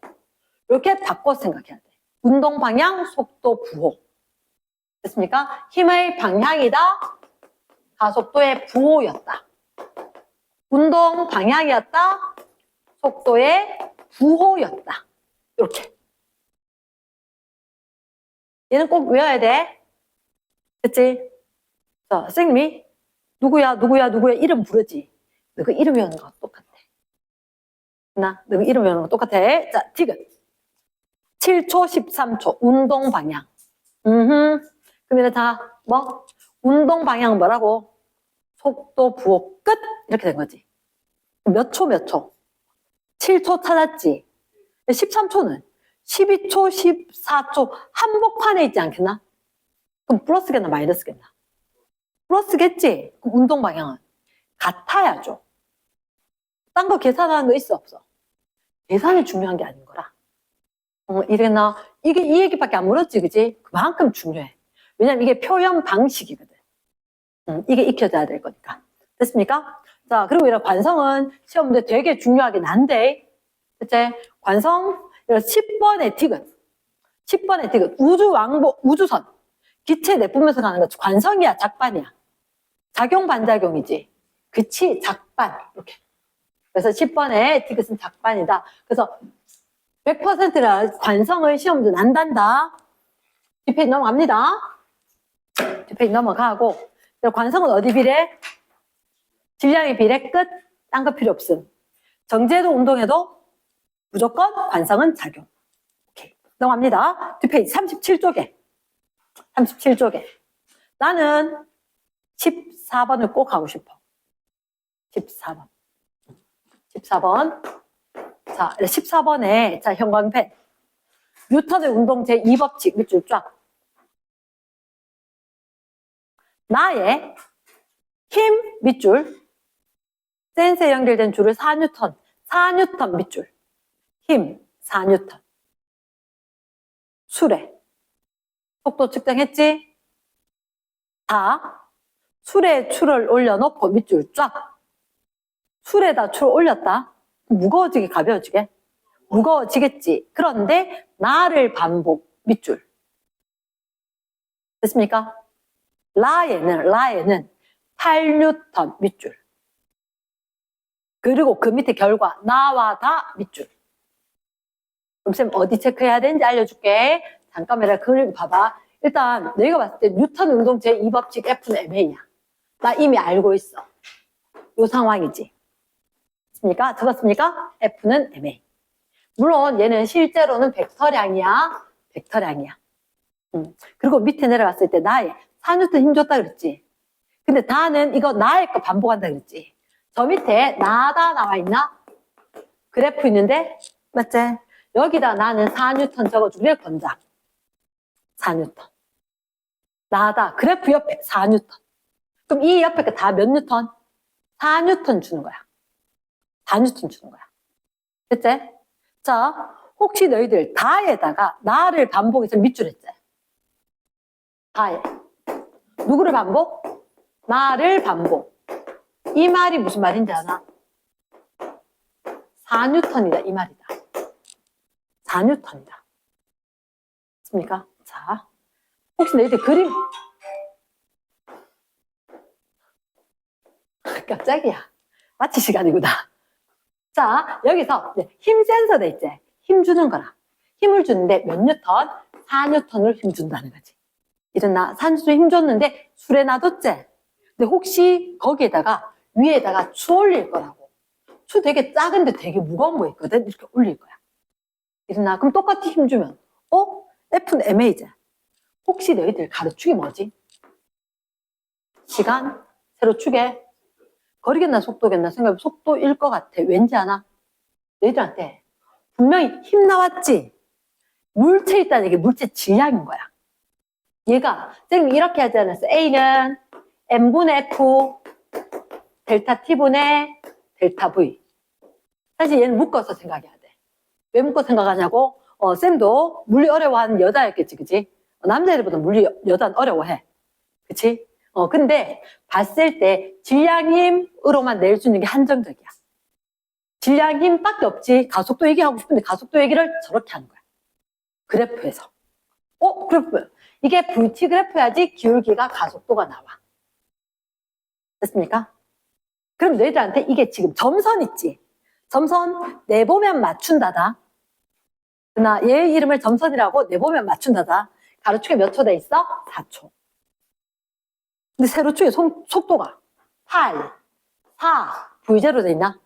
이렇게 바꿔서 생각해야 돼. 운동 방향, 속도, 부호. 됐습니까? 힘의 방향이다. 가속도의 부호였다. 운동 방향이었다. 속도의 부호였다. 이렇게. 얘는 꼭 외워야 돼. 됐지? 자, 선생님이 누구야 이름 부르지. 너 그 이름 외우는 거 똑같아. 너 그 이름 외우는 거 똑같아. 자, 디귿. 7초, 13초. 운동 방향. 그러면 다 뭐? 운동 방향 뭐라고? 속도, 부호, 끝! 이렇게 된 거지. 몇 초, 몇 초? 7초 찾았지? 13초는 12초, 14초 한복판에 있지 않겠나? 그럼 플러스겠나 마이너스겠나? 플러스겠지? 그럼 운동 방향은 같아야죠. 딴 거 계산하는 거 있어 없어? 계산이 중요한 게 아닌 거라. 이랬나? 이게 이 얘기밖에 안 물었지, 그지? 그만큼 중요해. 왜냐면 이게 표현 방식이거든. 이게 익혀져야 될 거니까. 됐습니까? 자, 그리고 이런 관성은 시험 문제 되게 중요하긴 한데, 그치? 관성, 10번의 디귿. 10번의 디귿. 우주왕복, 우주선. 기체 내뿜으면서 가는 거 관성이야, 작반이야? 작용, 반작용이지. 그치, 작반. 이렇게. 그래서 10번의 디귿은 작반이다. 그래서 100%라 관성을 시험 문제 난단다. 뒷페이지 넘어갑니다. 뒷페이지 넘어가고. 관성은 어디 비례? 질량의 비례 끝. 딴 거 필요 없음. 정제도 운동에도 무조건 관성은 작용. 오케이. 넘어갑니다. 뒷페이지 37쪽에. 37쪽에. 나는 14번을 꼭 하고 싶어. 14번. 14번. 자, 14번에, 자, 형광펜. 뉴턴의 운동 제2법칙 밑줄 쫙. 나의 힘 밑줄. 센스에 연결된 줄을 4뉴턴. 4뉴턴 밑줄. 힘 4뉴턴. 수레. 속도 측정했지? 다 수레에 줄을 올려놓고 밑줄 쫙. 수레에다 줄 올렸다. 무거워지게 가벼워지게? 무거워지겠지. 그런데 나를 반복 밑줄. 됐습니까? 라에는 8뉴턴 밑줄. 그리고 그 밑에 결과 나와 다 밑줄. 그럼 쌤 어디 체크해야 되는지 알려줄게. 잠깐만 그걸 봐봐. 일단 너희가 봤을 때 뉴턴 운동 제2법칙 F는 MA야. 나 이미 알고 있어. 요 상황이지. 됐습니까? 적었습니까? F는 MA. 물론 얘는 실제로는 벡터량이야. 벡터량이야. 그리고 밑에 내려갔을 때 나의 4뉴턴 힘 줬다 그랬지. 근데 다는 이거 나의 거 반복한다 그랬지. 저 밑에 나다 나와 있나? 그래프 있는데 맞지? 여기다 나는 4뉴턴 적어줄래? 권장 4뉴턴. 나다. 그래프 옆에 4뉴턴. 그럼 이 옆에 거 다 몇 뉴턴? 4뉴턴 주는 거야. 4뉴턴 주는 거야. 됐지? 자, 혹시 너희들 다에다가 나를 반복해서 밑줄 했지? 다에. 누구를 반복? 나를 반복. 이 말이 무슨 말인지 아나? 4뉴턴이다 이 말이다. 4뉴턴이다. 맞습니까? 자, 혹시 너희들 그림 깜짝이야. 마치 시간이구나. 자, 여기서 힘 센서도 있지? 힘 주는 거라. 힘을 주는데 몇 뉴턴? 4뉴턴을 힘 준다는 거지. 일어나 산수에 힘 줬는데 술에 놔뒀지? 근데 혹시 거기에다가 위에다가 추 올릴 거라고. 추 되게 작은데 되게 무거운 거 있거든? 이렇게 올릴 거야. 일어나 그럼 똑같이 힘 주면 F는 MA지. 혹시 너희들 가로축이 뭐지? 시간? 세로축에? 거리겠나 속도겠나 생각해보면 속도일 것 같아. 왠지 아나? 너희들한테 분명히 힘 나왔지? 물체 있다는 얘기 물체 질량인 거야. 얘가 선생님 이렇게 하지 않았어? A는 M분의 F 델타 T분의 델타 V. 사실 얘는 묶어서 생각해야 돼. 왜 묶어 생각하냐고? 쌤도 물리 어려워하는 여자였겠지, 그치? 남자애들보다 물리 여자는 어려워해. 그치? 근데 봤을 때 질량 힘으로만 낼 수 있는 게 한정적이야. 질량 힘밖에 없지. 가속도 얘기하고 싶은데 가속도 얘기를 저렇게 하는 거야. 그래프에서. 그래프. 이게 VT 그래프여야지 기울기가 가속도가 나와. 됐습니까? 그럼 너희들한테 이게 지금 점선 있지? 점선 내보면 맞춘다다. 그러나 얘 이름을 점선이라고 내보면 맞춘다다. 가로축에 몇 초 돼 있어? 4초. 근데 세로축에 속도가 8, 4, V0 돼 있나?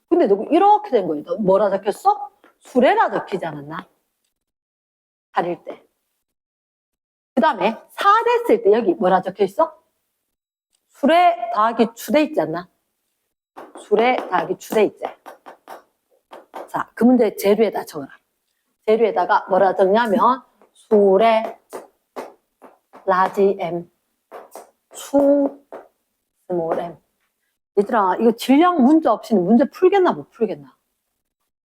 근데 너 이렇게 된 거예요. 너 뭐라 적혔어? 수레라 적히지 않았나? 8일 때. 그 다음에 4 됐을 때 여기 뭐라 적혀 있어? 수레 더하기 추돼 있지 않나? 수레 더하기 추돼 있지. 자, 그 문제 재료에다 적어라. 재료에다가 뭐라 적냐면 수레 라지 M 수 스몰 M. 얘들아 이거 질량 문제 없이는 문제 풀겠나 못 풀겠나?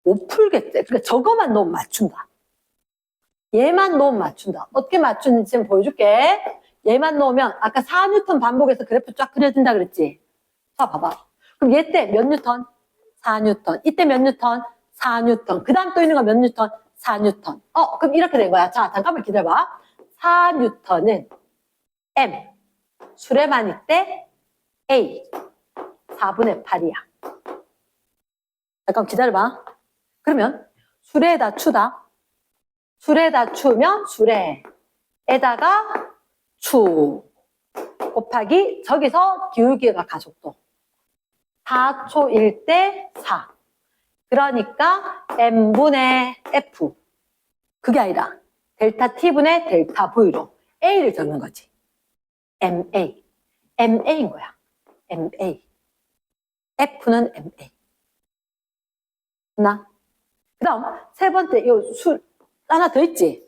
못 풀겠지. 그러니까 저거만 넣으면 맞춘다. 얘만 넣으면 맞춘다. 어떻게 맞추는지 지금 보여줄게. 얘만 넣으면 아까 4뉴턴 반복해서 그래프 쫙 그려진다 그랬지? 자 봐봐. 그럼 얘 때 몇 뉴턴? 4뉴턴. 이때 몇 뉴턴? 4뉴턴. 그 다음 또 있는 거 몇 뉴턴? 4뉴턴. 그럼 이렇게 된 거야. 자 잠깐만 기다려봐. 4뉴턴은 M 수레만 이때 A 4분의 8이야. 잠깐 기다려봐. 그러면 수레에다 추다. 수레에다 추면 수레에다가 추 곱하기 저기서 기울기가 가속도 4초일 때 4. 그러니까 M분의 F. 그게 아니라 델타 T분의 델타 V로 A를 적는 거지. MA. MA인 거야. MA. F는 MA. 그 다음 세 번째 이 하나 더 있지?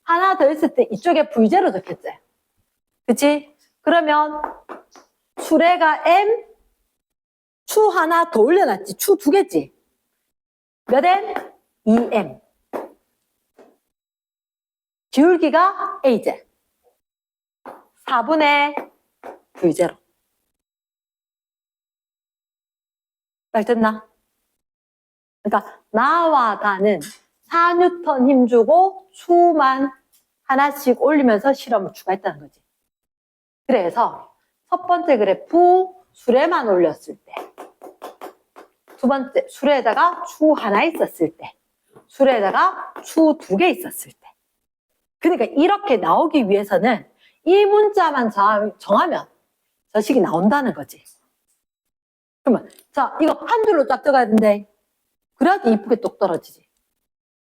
하나 더 있을 때 이쪽에 V0 적혔지? 그치? 그러면 수레가 M, 추 하나 더 올려놨지? 추 두 개지? 몇 M? 2M. 기울기가 A제. 4분의 V0. 말 됐나? 그러니까 나와 다는 4뉴턴 힘주고 수만 하나씩 올리면서 실험을 추가했다는 거지. 그래서 첫 번째 그래프 수레만 올렸을 때, 두 번째 수레에다가 추 하나 있었을 때, 수레에다가 추 두 개 있었을 때. 그러니까 이렇게 나오기 위해서는 이 문자만 정하면 저 식이 나온다는 거지. 그러면 자 이거 한 줄로 쫙 적어야 된대. 그래야지 이쁘게 똑 떨어지지.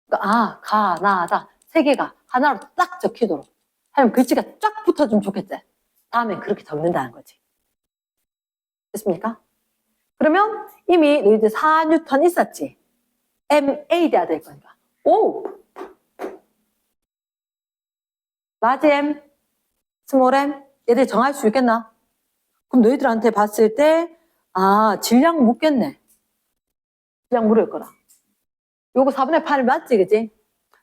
그러니까 가, 나, 다 세 개가 하나로 딱 적히도록 하면 글씨가 쫙 붙어주면 좋겠지. 다음엔 그렇게 적는다는 거지. 됐습니까? 그러면 이미 너희들 4뉴턴 있었지? MA 돼야 될 거니까. 오! 라지 M, 스몰 M, 얘들 정할 수 있겠나? 그럼 너희들한테 봤을 때, 질량 묻겠네. 질량 물을 거라. 요거 4분의 8 맞지, 그지?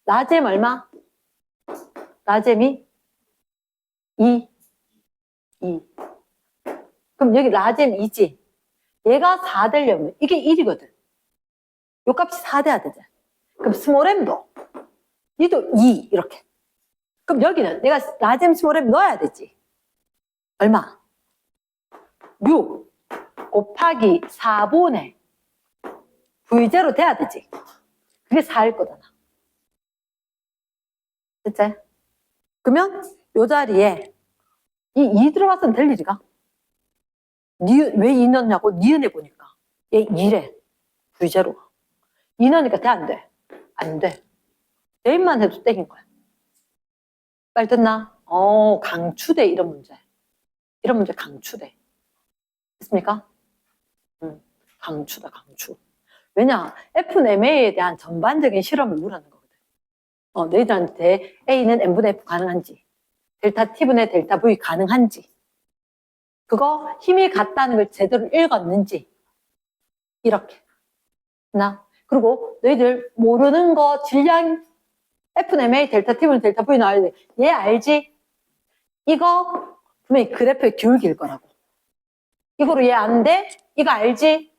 라지 M 얼마? 라지 M이 2. 그럼 여기 라지 M 2지? 얘가 4 되려면 이게 1이거든. 요 값이 4 돼야 되잖아. 그럼 스몰 M도 얘도 2 이렇게. 그럼 여기는 내가 라지 M 스몰 M 넣어야 되지. 얼마? 6 곱하기 4분의 V0 돼야 되지. 그게 4일 거잖아. 됐지? 그러면 요 자리에 이 2 들어갔으면 될 일이가? 왜 2 넣냐고? 니은에 보니까 얘 2래. V0가. 2 넣으니까 돼, 안 돼? 안 돼. 대입만 해도 땡인 거야. 빨리 됐나? 강추대 이런 문제. 이런 문제 강추대. 됐습니까? 강추다, 강추. 왜냐? FMA에 대한 전반적인 실험을 물어는 거거든. 너희들한테 A는 N분의 F 가능한지, 델타 T분의 델타 V 가능한지, 그거 힘이 같다는 걸 제대로 읽었는지, 이렇게. 그리고 너희들 모르는 거 질량 FMA 델타 T분의 델타 V 나와야 돼. 얘 알지? 이거 분명히 그래프의 기울기일 거라고. 이거로 얘 안 돼? 이거 알지?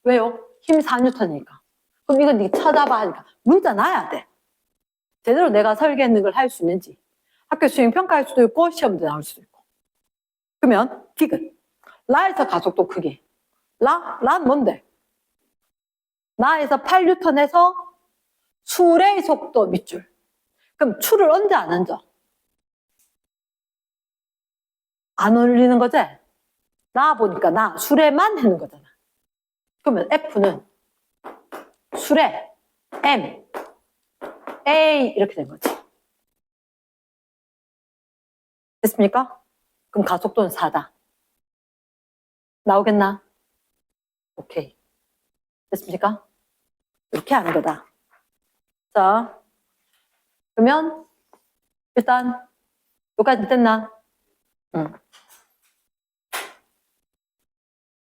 왜요? 힘 4N이니까. 그럼 이건 네 찾아봐 하니까 문자 놔야 돼. 제대로 내가 설계했는 걸 할 수 있는지. 학교 수행 평가할 수도 있고 시험도 나올 수도 있고. 그러면 디귿. 라에서 가속도 크기. 라는 뭔데? 라에서 8N에서 수레의 속도 밑줄. 그럼 추를 언제 안 얹어? 안 올리는 거지? 나 보니까 나 수레만 하는 거잖아. 그러면 F는 수레 M A 이렇게 된 거지. 됐습니까? 그럼 가속도는 4다. 나오겠나? 오케이. 됐습니까? 이렇게 하는 거다. 자, 그러면 일단 여기까지 됐나? 응.